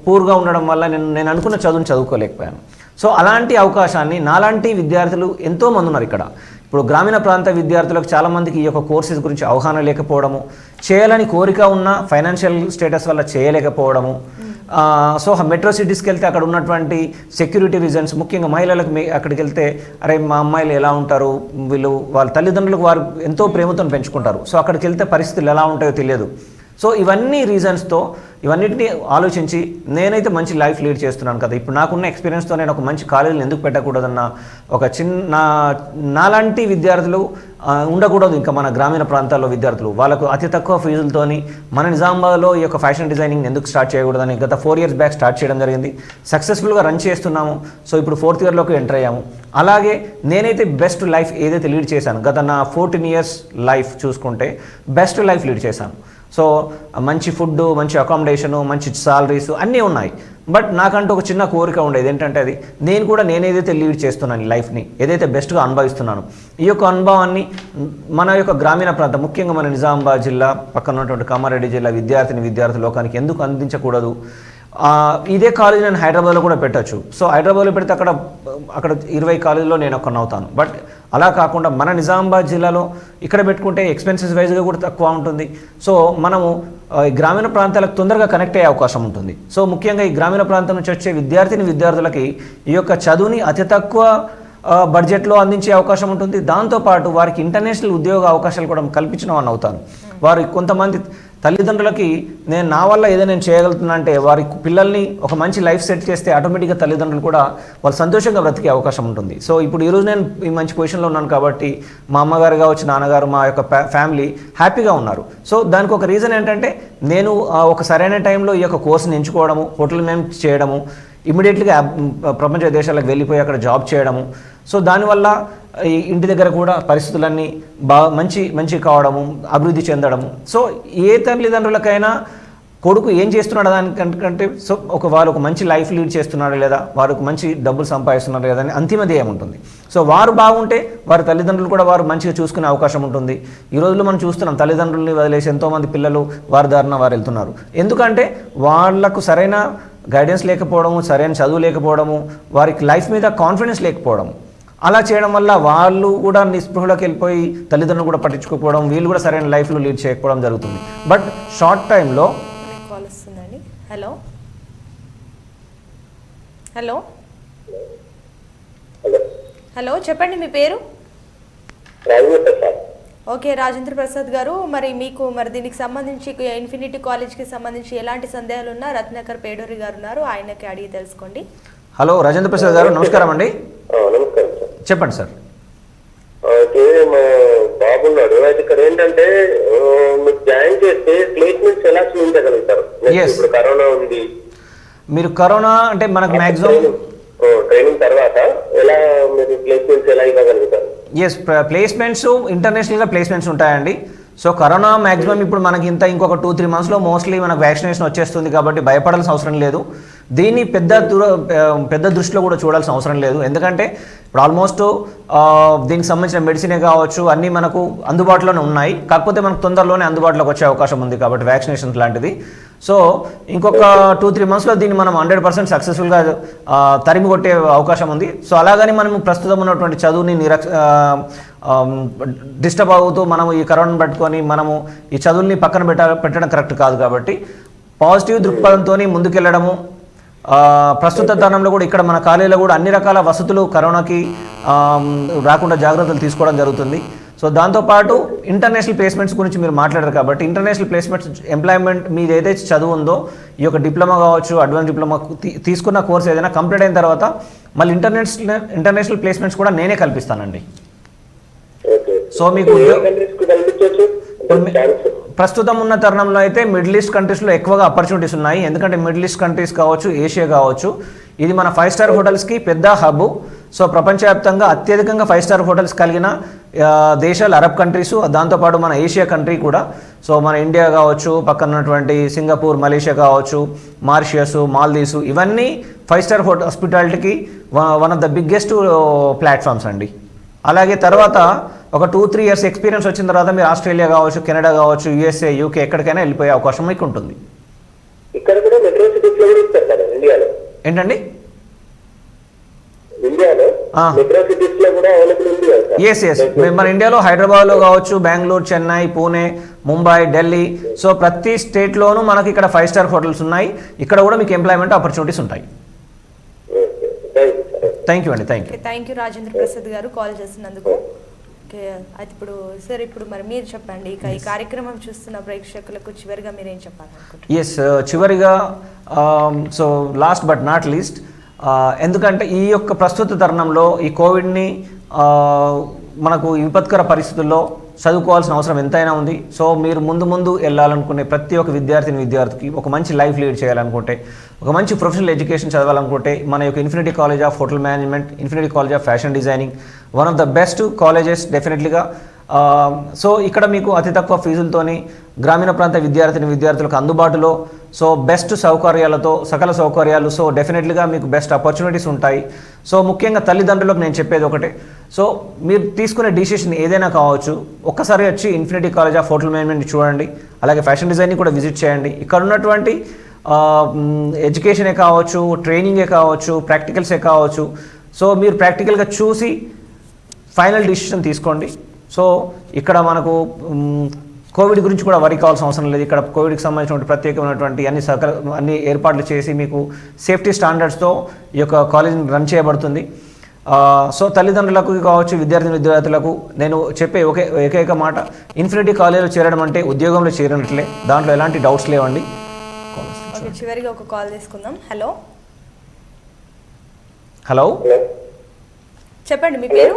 B: పూర్గా ఉండడం వల్ల నేను అనుకున్న చదువుని చదువుకోలేకపోయాను. సో అలాంటి అవకాశాన్ని నాలాంటి విద్యార్థులు ఎంతోమంది ఉన్నారు ఇక్కడ. ఇప్పుడు గ్రామీణ ప్రాంత విద్యార్థులకు చాలామందికి ఈ యొక్క కోర్సెస్ గురించి అవగాహన లేకపోవడము, చేయాలని కోరిక ఉన్న ఫైనాన్షియల్ స్టేటస్ వల్ల చేయలేకపోవడము. సో మెట్రో సిటీస్కి వెళ్తే అక్కడ ఉన్నటువంటి సెక్యూరిటీ రీజన్స్, ముఖ్యంగా మహిళలకు అక్కడికి వెళ్తే అరే మా అమ్మాయిలు ఎలా ఉంటారు, వాళ్ళ తల్లిదండ్రులకు వారు ఎంతో ప్రేమతో పెంచుకుంటారు. సో అక్కడికి వెళ్తే పరిస్థితులు ఎలా ఉంటాయో తెలియదు. సో ఇవన్నీ రీజన్స్తో ఇవన్నిటిని ఆలోచించి నేనైతే మంచి లైఫ్ లీడ్ చేస్తున్నాను కదా, ఇప్పుడు నాకున్న ఎక్స్పీరియన్స్తో నేను ఒక మంచి కాలేజీని ఎందుకు పెట్టకూడదన్న ఒక నాలాంటి విద్యార్థులు ఉండకూడదు. ఇంకా మన గ్రామీణ ప్రాంతాల్లో విద్యార్థులు వాళ్ళకు అతి తక్కువ ఫీజులతోని మన నిజామాబాద్లో ఈ యొక్క ఫ్యాషన్ డిజైనింగ్ ఎందుకు స్టార్ట్ చేయకూడదని గత 4 years బ్యాక్ స్టార్ట్ చేయడం జరిగింది. సక్సెస్ఫుల్గా రన్ చేస్తున్నాము. సో ఇప్పుడు 4th yearలోకి ఎంటర్ అయ్యాము. అలాగే నేనైతే బెస్ట్ లైఫ్ ఏదైతే లీడ్ చేశాను, గత నా 14 years లైఫ్ చూసుకుంటే బెస్ట్ లైఫ్ లీడ్ చేశాను. సో మంచి ఫుడ్, మంచి అకామిడేషను, మంచి సాలరీస్ అన్నీ ఉన్నాయి. బట్ నాకంటూ ఒక చిన్న కోరిక ఉండేది ఏంటంటే అది నేనేదైతే లీడ్ చేస్తున్నాను లైఫ్ని, ఏదైతే బెస్ట్గా అనుభవిస్తున్నాను, ఈ యొక్క అనుభవాన్ని మన యొక్క గ్రామీణ ప్రాంతం, ముఖ్యంగా మన నిజామాబాద్ జిల్లా పక్కన ఉన్నటువంటి కామారెడ్డి జిల్లా విద్యార్థి లోకానికి ఎందుకు అందించకూడదు? ఇదే కాలేజ్ నేను హైదరాబాద్లో కూడా పెట్టచ్చు. సో హైదరాబాద్లో పెడితే అక్కడ 20 కాలేజీలో నేను ఒకరిని అవుతాను. బట్ అలా కాకుండా మన నిజామాబాద్ జిల్లాలో ఇక్కడ పెట్టుకుంటే ఎక్స్పెన్సెస్ వైజ్గా కూడా తక్కువ ఉంటుంది. సో మనము గ్రామీణ ప్రాంతాలకు తొందరగా కనెక్ట్ అయ్యే అవకాశం ఉంటుంది. సో ముఖ్యంగా ఈ గ్రామీణ ప్రాంతం నుంచి వచ్చే విద్యార్థులకి ఈ యొక్క చదువుని అతి తక్కువ బడ్జెట్లో అందించే అవకాశం ఉంటుంది. దాంతోపాటు వారికి ఇంటర్నేషనల్ ఉద్యోగ అవకాశాలు కూడా కల్పించిన వాడిని అవుతాను. వారి కొంతమంది తల్లిదండ్రులకి నా వల్ల ఏదైనా నేను చేయగలుగుతున్నా అంటే వారి పిల్లల్ని ఒక మంచి లైఫ్ సెట్ చేస్తే ఆటోమేటిక్గా తల్లిదండ్రులు కూడా వాళ్ళు సంతోషంగా బ్రతికే అవకాశం ఉంటుంది. సో ఇప్పుడు ఈరోజు నేను ఈ మంచి పొజిషన్లో ఉన్నాను కాబట్టి మా అమ్మగారు కావచ్చు, నాన్నగారు, మా యొక్క ఫ్యామిలీ హ్యాపీగా ఉన్నారు. సో దానికి ఒక రీజన్ ఏంటంటే నేను ఒక సరైన టైంలో ఈ యొక్క కోర్సుని ఎంచుకోవడము, హోటల్ మేనేజ్ చేయడము, ఇమీడియట్లీగా ప్రపంచ దేశాలకు వెళ్ళిపోయి అక్కడ జాబ్ చేయడము. సో దానివల్ల ఇంటి దగ్గర కూడా పరిస్థితులన్నీ మంచి కావడము, అభివృద్ధి చెందడము. సో ఏ తల్లిదండ్రులకైనా కొడుకు ఏం చేస్తున్నాడు దానికంటే సో వాళ్ళు ఒక మంచి లైఫ్ లీడ్ చేస్తున్నాడు లేదా, వారు ఒక మంచి డబ్బులు సంపాదిస్తున్నారు లేదా అని అంతిమ ధ్యేయం ఉంటుంది. సో వారు బాగుంటే వారి తల్లిదండ్రులు కూడా వారు మంచిగా చూసుకునే అవకాశం ఉంటుంది. ఈ రోజుల్లో మనం చూస్తున్నాం తల్లిదండ్రులని వదిలేసి ఎంతోమంది పిల్లలు వారి దారిన వారు వెళ్తున్నారు. ఎందుకంటే వాళ్లకు సరైన గైడెన్స్ లేకపోవడము, సరైన చదువు లేకపోవడము, వారికి లైఫ్ మీద కాన్ఫిడెన్స్ లేకపోవడము. అలా చేయడం వల్ల వాళ్ళు కూడా నిస్పృహలోకి వెళ్ళిపోయి తల్లిదండ్రులు కూడా పట్టించుకోకపోవడం, వీళ్ళు కూడా సరైన లైఫ్లో లీడ్ చేయకపోవడం జరుగుతుంది. బట్ షార్ట్ టైంలో
A: కాల్ వస్తుందండి. హలో హలో హలో చెప్పండి మీ పేరు? ఓకే రాజేంద్ర ప్రసాద్ గారు, మీకు దీనికి సంబంధించి ఇన్ఫినిటీ కాలేజ్కి సంబంధించి ఎలాంటి సందేహాలు ఉన్నా రత్నాకర్ పేడూరి గారు ఉన్నారు, ఆయనకి అడిగి తెలుసుకోండి.
B: హలో రాజేంద్ర ప్రసాద్ గారు, నమస్కారం అండి. చెప్పండి సార్.
D: మా బాబు ఉన్నాడు, అయితే ఇక్కడ ఏంటంటే మీరు జాయిన్ చేస్తే ప్లేస్మెంట్స్ ఎలా చూపించగలుగుతారు? ఇప్పుడు కరోనా ఉంది,
B: మీరు కరోనా అంటే మనకు మ్యాక్సిమం
D: ట్రైనింగ్ తర్వాత వాళ్ళకి ప్లేస్మెంట్స్ ఎలా ఇవ్వగలుగుతారు?
B: ఎస్, ప్లేస్మెంట్స్ ఇంటర్నేషనల్గా ప్లేస్మెంట్స్ ఉంటాయండి. సో కరోనా మ్యాక్సిమం ఇప్పుడు మనకి ఇంకొక 2-3 మంత్స్లో మోస్ట్లీ మనకు వ్యాక్సినేషన్ వచ్చేస్తుంది కాబట్టి భయపడాల్సిన అవసరం లేదు. దీన్ని పెద్ద దృష్టిలో కూడా చూడాల్సిన అవసరం లేదు. ఎందుకంటే ఇప్పుడు ఆల్మోస్ట్ దీనికి సంబంధించిన మెడిసినే కావచ్చు అన్నీ మనకు అందుబాటులోనే ఉన్నాయి. కాకపోతే మనకు తొందరలోనే అందుబాటులోకి వచ్చే అవకాశం ఉంది కాబట్టి వ్యాక్సినేషన్ లాంటిది. సో ఇంకొక 2-3 మంత్స్లో దీన్ని మనం 100% సక్సెస్ఫుల్గా తరిమి కొట్టే అవకాశం ఉంది. సో అలాగని మనం ప్రస్తుతం ఉన్నటువంటి చదువుని డిస్టర్బ్ అవుతూ మనము ఈ కరోనాను పట్టుకొని మనము ఈ చదువుల్ని పక్కన పెట్టడం కరెక్ట్ కాదు. కాబట్టి పాజిటివ్ దృక్పథంతో ముందుకెళ్ళడము, ప్రస్తుత తరుణంలో కూడా ఇక్కడ మన కాలేజీలో కూడా అన్ని రకాల వసతులు కరోనాకి రాకుండా జాగ్రత్తలు తీసుకోవడం జరుగుతుంది. సో దాంతోపాటు ఇంటర్నేషనల్ ప్లేస్మెంట్స్ గురించి మీరు మాట్లాడారు కాబట్టి ఇంటర్నేషనల్ ప్లేస్మెంట్స్ ఎంప్లాయ్మెంట్ మీద ఏదైతే చదువు ఉందో ఈ యొక్క డిప్లొమా కావచ్చు అడ్వాన్స్ డిప్లొమా తీసుకున్న కోర్స్ ఏదైనా కంప్లీట్ అయిన తర్వాత మళ్ళీ ఇంటర్నేషనల్ ప్లేస్మెంట్స్ కూడా నేనే కల్పిస్తానండి. సో మీకు ప్రస్తుతం ఉన్న తరుణంలో అయితే మిడిల్ ఈస్ట్ కంట్రీస్లో ఎక్కువగా ఆపర్చునిటీస్ ఉన్నాయి. ఎందుకంటే మిడిల్ ఈస్ట్ కంట్రీస్ కావచ్చు, ఏషియా కావచ్చు, ఇది మన 5 స్టార్ హోటల్స్కి పెద్ద హబ్. సో ప్రపంచవ్యాప్తంగా అత్యధికంగా 5 స్టార్ హోటల్స్ కలిగిన దేశాలు అరబ్ కంట్రీస్, దాంతోపాటు మన ఏషియా కంట్రీ కూడా. సో మన ఇండియా కావచ్చు, పక్కన ఉన్నటువంటి సింగపూర్, మలేషియా కావచ్చు, మారిషియస్, మాల్దీవ్స్, ఇవన్నీ 5 స్టార్ హాస్పిటాలిటీకి one of the biggest platforms అండి. అలాగే తర్వాత ఒక 2-3 ఇయర్స్ ఎక్స్పీరియన్స్ వచ్చిన తర్వాత మీరు ఆస్ట్రేలియా కావచ్చు, కెనడా కావచ్చు, యూఎస్ఏ, యూకే ఎక్కడికైనా వెళ్ళిపోయే అవకాశం మీకు ఉంటుంది.
D: ఇక్కడ కూడా మెట్రో సిటీస్ లో కూడా ఇస్తారు కదా ఇండియాలో?
B: ఏంటండి?
D: ఇండియాలో మెట్రో సిటీస్ లో కూడా అవైలబుల్ ఉంది కదా?
B: ఎస్, మన ఇండియాలో హైదరాబాద్లో కావచ్చు, బెంగళూరు, చెన్నై, పూణే, ముంబై, ఢిల్లీ, సో ప్రతి స్టేట్లోనూ మనకి ఇక్కడ 5 స్టార్ హోటల్స్ ఉన్నాయి. ఇక్కడ కూడా మీకు ఎంప్లాయ్మెంట్ ఆపర్చునిటీస్ ఉంటాయి. థ్యాంక్ యూ అండి.
A: థ్యాంక్ యూ రాజేంద్ర ప్రసాద్ గారు కాల్ చేసినందుకు. ఓకే, అది ఇప్పుడు మరి మీరు చెప్పండి, ఇక ఈ కార్యక్రమం చూస్తున్న ప్రేక్షకులకు చివరిగా మీరు ఏం చెప్పాలనుకుంటున్నారు?
B: ఎస్, చివరిగా so last but not least, ఎందుకంటే ఈ యొక్క ప్రస్తుత తరుణంలో ఈ కోవిడ్ని మనకు విపత్కర పరిస్థితుల్లో చదువుకోవాల్సిన అవసరం ఎంతైనా ఉంది. సో మీరు ముందు వెళ్ళాలనుకునే ప్రతి ఒక్క విద్యార్థికి ఒక మంచి లైఫ్ లీడ్ చేయాలనుకుంటే, ఒక మంచి ప్రొఫెషనల్ ఎడ్యుకేషన్ చదవాలనుకుంటే మన యొక్క infinity college of hotel management, infinity college of fashion designing one of the best colleges డెఫినెట్లీగా. సో ఇక్కడ మీకు అతి తక్కువ ఫీజులతోని గ్రామీణ ప్రాంత విద్యార్థులకు అందుబాటులో, సో బెస్ట్ సౌకర్యాలతో, సకల సౌకర్యాలు, సో డెఫినెట్లీగా మీకు బెస్ట్ ఆపర్చునిటీస్ ఉంటాయి. సో ముఖ్యంగా తల్లిదండ్రులకు నేను చెప్పేది ఒకటే, సో మీరు తీసుకునే డిసిషన్ ఏదైనా కావచ్చు, ఒక్కసారి వచ్చి infinity college of hotel management చూడండి. అలాగే ఫ్యాషన్ డిజైనింగ్ కూడా విజిట్ చేయండి. ఇక్కడ ఉన్నటువంటి ఎడ్యుకేషనే కావచ్చు, ట్రైనింగే కావచ్చు, ప్రాక్టికల్సే కావచ్చు, సో మీరు ప్రాక్టికల్గా చూసి ఫైనల్ డిసిషన్ తీసుకోండి. సో ఇక్కడ మనకు కోవిడ్ గురించి కూడా వరి కావాల్సిన అవసరం లేదు. ఇక్కడ కోవిడ్కి సంబంధించిన ప్రత్యేకమైనటువంటి అన్ని ఏర్పాట్లు చేసి మీకు సేఫ్టీ స్టాండర్డ్స్తో ఈ యొక్క కాలేజీని రన్ చేయబడుతుంది. సో తల్లిదండ్రులకు కావచ్చు, విద్యార్థులకు నేను చెప్పే ఏకైక మాట, ఇన్ఫినిటీ కాలేజీలో చేరడం అంటే ఉద్యోగంలో చేరినట్లే, దాంట్లో ఎలాంటి డౌట్స్ లేవండి.
A: చివరిగా ఒక కాల్ తీసుకుందాం.
B: హలో,
A: చెప్పండి మీ పేరు?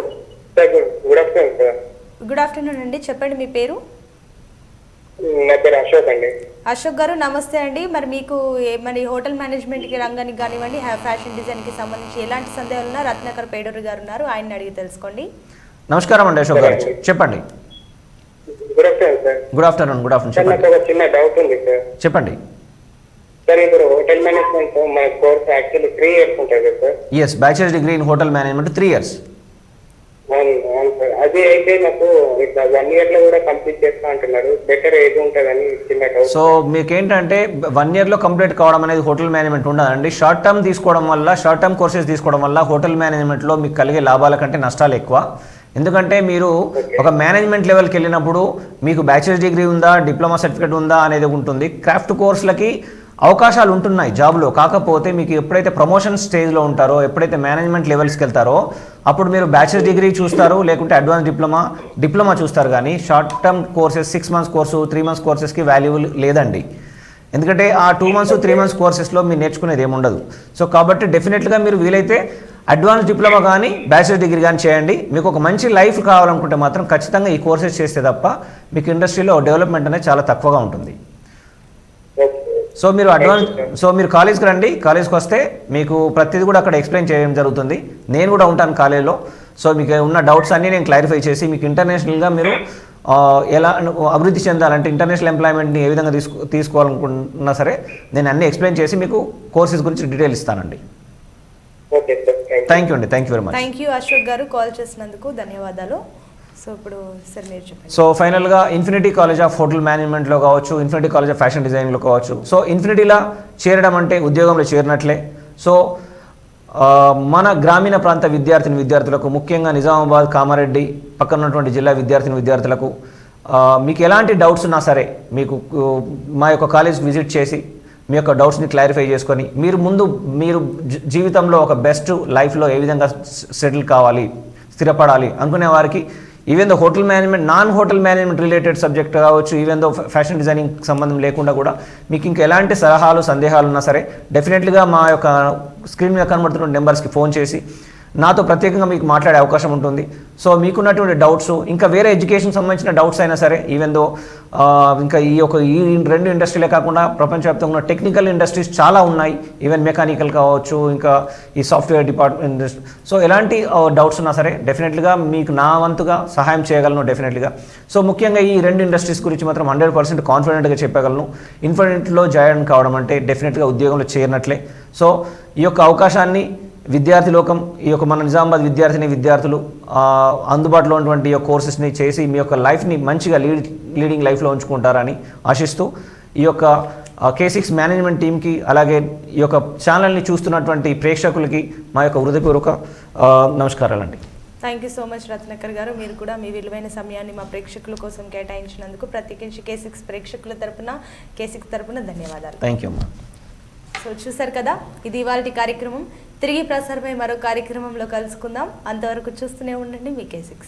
C: గుడ్
A: ఆఫ్టర్నూన్ అండి, చెప్పండి మీ పేరు?
C: నా పేరు అశోక్ అండి.
A: అశోక్ గారు నమస్తే అండి. మరి మీకు మరి హోటల్ మేనేజ్మెంట్కి రంగానికి కానివ్వండి, ఫ్యాషన్ డిజైన్కి సంబంధించి ఎలాంటి సందేహాలు ఉన్నా రత్నాకర్ పేడూరు గారు ఉన్నారు, ఆయన అడిగి తెలుసుకోండి.
B: నమస్కారం అండి అశోక్ గారు, చెప్పండి.
C: గుడ్ ఆఫ్టర్నూన్
B: చెప్పండి.
C: ఒక చిన్న డౌట్ ఉంది సార్.
B: చెప్పండి
C: సార్. ఇప్పుడు హోటల్ మేనేజ్మెంట్ మన కోర్స్ యాక్చువల్లీ 3 years ఉంటుంది కదా sir?
B: Yes, bachelors degree in hotel management 3 years.
C: అవును సార్. అది అయితే నాకు ఇట్లా 1 year లో కూడా కంప్లీట్ చేస్తా అంటున్నారు. బెటర్ ఏది ఉంటుందని చిన్న డౌట్.
B: సో మీకేంటంటే 1 year లో కంప్లీట్ కావడం అనేది హోటల్ మేనేజ్మెంట్ ఉండదండి. షార్ట్ టర్మ్ కోర్సెస్ తీసుకోవడం వల్ల హోటల్ మేనేజ్మెంట్లో మీకు కలిగే లాభాల కంటే నష్టాలు ఎక్కువ. ఎందుకంటే మీరు ఒక మేనేజ్మెంట్ లెవెల్కి వెళ్ళినప్పుడు మీకు బ్యాచిలర్స్ డిగ్రీ ఉందా, డిప్లొమా సర్టిఫికేట్ ఉందా అనేది ఉంటుంది. క్రాఫ్ట్ కోర్సులకి అవకాశాలు ఉంటున్నాయి జాబ్లో. కాకపోతే మీకు ఎప్పుడైతే ప్రమోషన్ స్టేజ్లో ఉంటారో, ఎప్పుడైతే మేనేజ్మెంట్ లెవెల్స్కి వెళ్తారో అప్పుడు మీరు బ్యాచిలర్ డిగ్రీ చూస్తారు, లేకుంటే అడ్వాన్స్ డిప్లొమా చూస్తారు. కానీ short term courses 6 months course, 3 months కోర్సెస్కి వాల్యూబుల్ లేదండి. ఎందుకంటే ఆ 2 months 3 months కోర్సెస్లో మీరు నేర్చుకునేది ఏముండదు. సో కాబట్టి డెఫినెట్గా మీరు వీలైతే అడ్వాన్స్ డిప్లొమా కానీ బ్యాచిలర్ డిగ్రీ కానీ చేయండి. మీకు ఒక మంచి లైఫ్ కావాలనుకుంటే మాత్రం ఖచ్చితంగా ఈ కోర్సెస్ చేస్తే తప్ప మీకు ఇండస్ట్రీలో డెవలప్మెంట్ అనేది చాలా తక్కువగా ఉంటుంది. సో మీరు కాలేజ్కి రండి. కాలేజ్కి వస్తే మీకు ప్రతిదీ కూడా అక్కడ ఎక్స్ప్లెయిన్ చేయడం జరుగుతుంది. నేను కూడా ఉంటాను కాలేజ్లో. సో మీకు ఉన్న డౌట్స్ అన్నీ నేను క్లారిఫై చేసి మీకు ఇంటర్నేషనల్గా మీరు ఎలా అభివృద్ధి చెందాలంటే ఇంటర్నేషనల్ ఎంప్లాయ్మెంట్ని ఏ విధంగా తీసుకోవాలనుకున్నా సరే నేను అన్నీ ఎక్స్ప్లెయిన్ చేసి మీకు కోర్సెస్ గురించి డీటెయిల్ ఇస్తానండి.
D: ఓకే సార్,
B: థ్యాంక్ యూ అండి, thank you very much.
A: Thank you Ashok garu, call చేసినందుకు ధన్యవాదాలు. సో ఇప్పుడు సార్ మీరు చెప్పండి.
B: సో ఫైనల్గా ఇన్ఫినిటీ కాలేజ్ ఆఫ్ హోటల్ మేనేజ్మెంట్లో కావచ్చు, ఇన్ఫినిటీ కాలేజ్ ఆఫ్ ఫ్యాషన్ డిజైన్లో కావచ్చు, సో ఇన్ఫినిటీలో చేరడం అంటే ఉద్యోగంలో చేరినట్లే. సో మన గ్రామీణ ప్రాంత విద్యార్థులకు ముఖ్యంగా నిజామాబాద్, కామారెడ్డి పక్కన ఉన్నటువంటి జిల్లా విద్యార్థులకు మీకు ఎలాంటి డౌట్స్ ఉన్నా సరే మీకు మా యొక్క కాలేజ్కి విజిట్ చేసి మీ యొక్క డౌట్స్ని క్లారిఫై చేసుకొని మీరు జీవితంలో ఒక బెస్ట్ లైఫ్లో ఏ విధంగా సెటిల్ కావాలి, స్థిరపడాలి అనుకునే వారికి even though hotel management, non hotel management related subject కావచ్చు, ఈవెన్ దో ఫ్యాషన్ డిజైనింగ్ సంబంధం లేకుండా కూడా మీకు ఇంకా ఎలాంటి సలహాలు సందేహాలు ఉన్నా సరే డెఫినెట్లీగా మా యొక్క స్క్రీన్ మీద కనబడుతున్న నెంబర్స్కి ఫోన్ చేసి నాతో ప్రత్యేకంగా మీకు మాట్లాడే అవకాశం ఉంటుంది. సో మీకున్నటువంటి డౌట్స్ ఇంకా వేరే ఎడ్యుకేషన్ సంబంధించిన డౌట్స్ అయినా సరే ఈవెన్ దో ఇంకా ఈ రెండు ఇండస్ట్రీలే కాకుండా ప్రపంచవ్యాప్తంగా ఉన్న టెక్నికల్ ఇండస్ట్రీస్ చాలా ఉన్నాయి, ఈవెన్ మెకానికల్ కావచ్చు, ఇంకా ఈ సాఫ్ట్వేర్ డిపార్ట్మెంట్. సో ఎలాంటి డౌట్స్ ఉన్నా సరే డెఫినెట్లీగా మీకు నా వంతుగా సహాయం చేయగలను డెఫినెట్లీగా. సో ముఖ్యంగా ఈ రెండు ఇండస్ట్రీస్ గురించి మాత్రం 100% కాన్ఫిడెంట్గా చెప్పగలను. ఇన్ఫినిటీలో జాయిన్ కావడం అంటే డెఫినెట్గా ఉద్యోగంలో చేరినట్లే. సో ఈ యొక్క అవకాశాన్ని విద్యార్థి లోకం, ఈ యొక్క మన నిజామాబాద్ విద్యార్థులు అందుబాటులో ఉన్నటువంటి ఈ యొక్క కోర్సెస్ని చేసి మీ యొక్క లైఫ్ని మంచిగా లీడింగ్ లైఫ్లో ఉంచుకుంటారని ఆశిస్తూ ఈ యొక్క K6 మేనేజ్మెంట్ టీమ్కి అలాగే ఈ యొక్క ఛానల్ని చూస్తున్నటువంటి ప్రేక్షకులకి మా యొక్క హృదయపూర్వక నమస్కారాలండి.
A: Thank you so much Ratnakar గారు. మీరు కూడా మీ విలువైన సమయాన్ని మా ప్రేక్షకుల కోసం కేటాయించినందుకు ప్రత్యేకించి K6 ప్రేక్షకుల తరపున, K6 తరపున ధన్యవాదాలు.
B: థ్యాంక్ యూ అమ్మా.
A: సో చూసారు కదా, ఇది ఇవాల్టి కార్యక్రమం. తిరిగి ప్రసారమై మరో కార్యక్రమంలో కలుసుకుందాం. అంతవరకు చూస్తూనే ఉండండి మీ K6.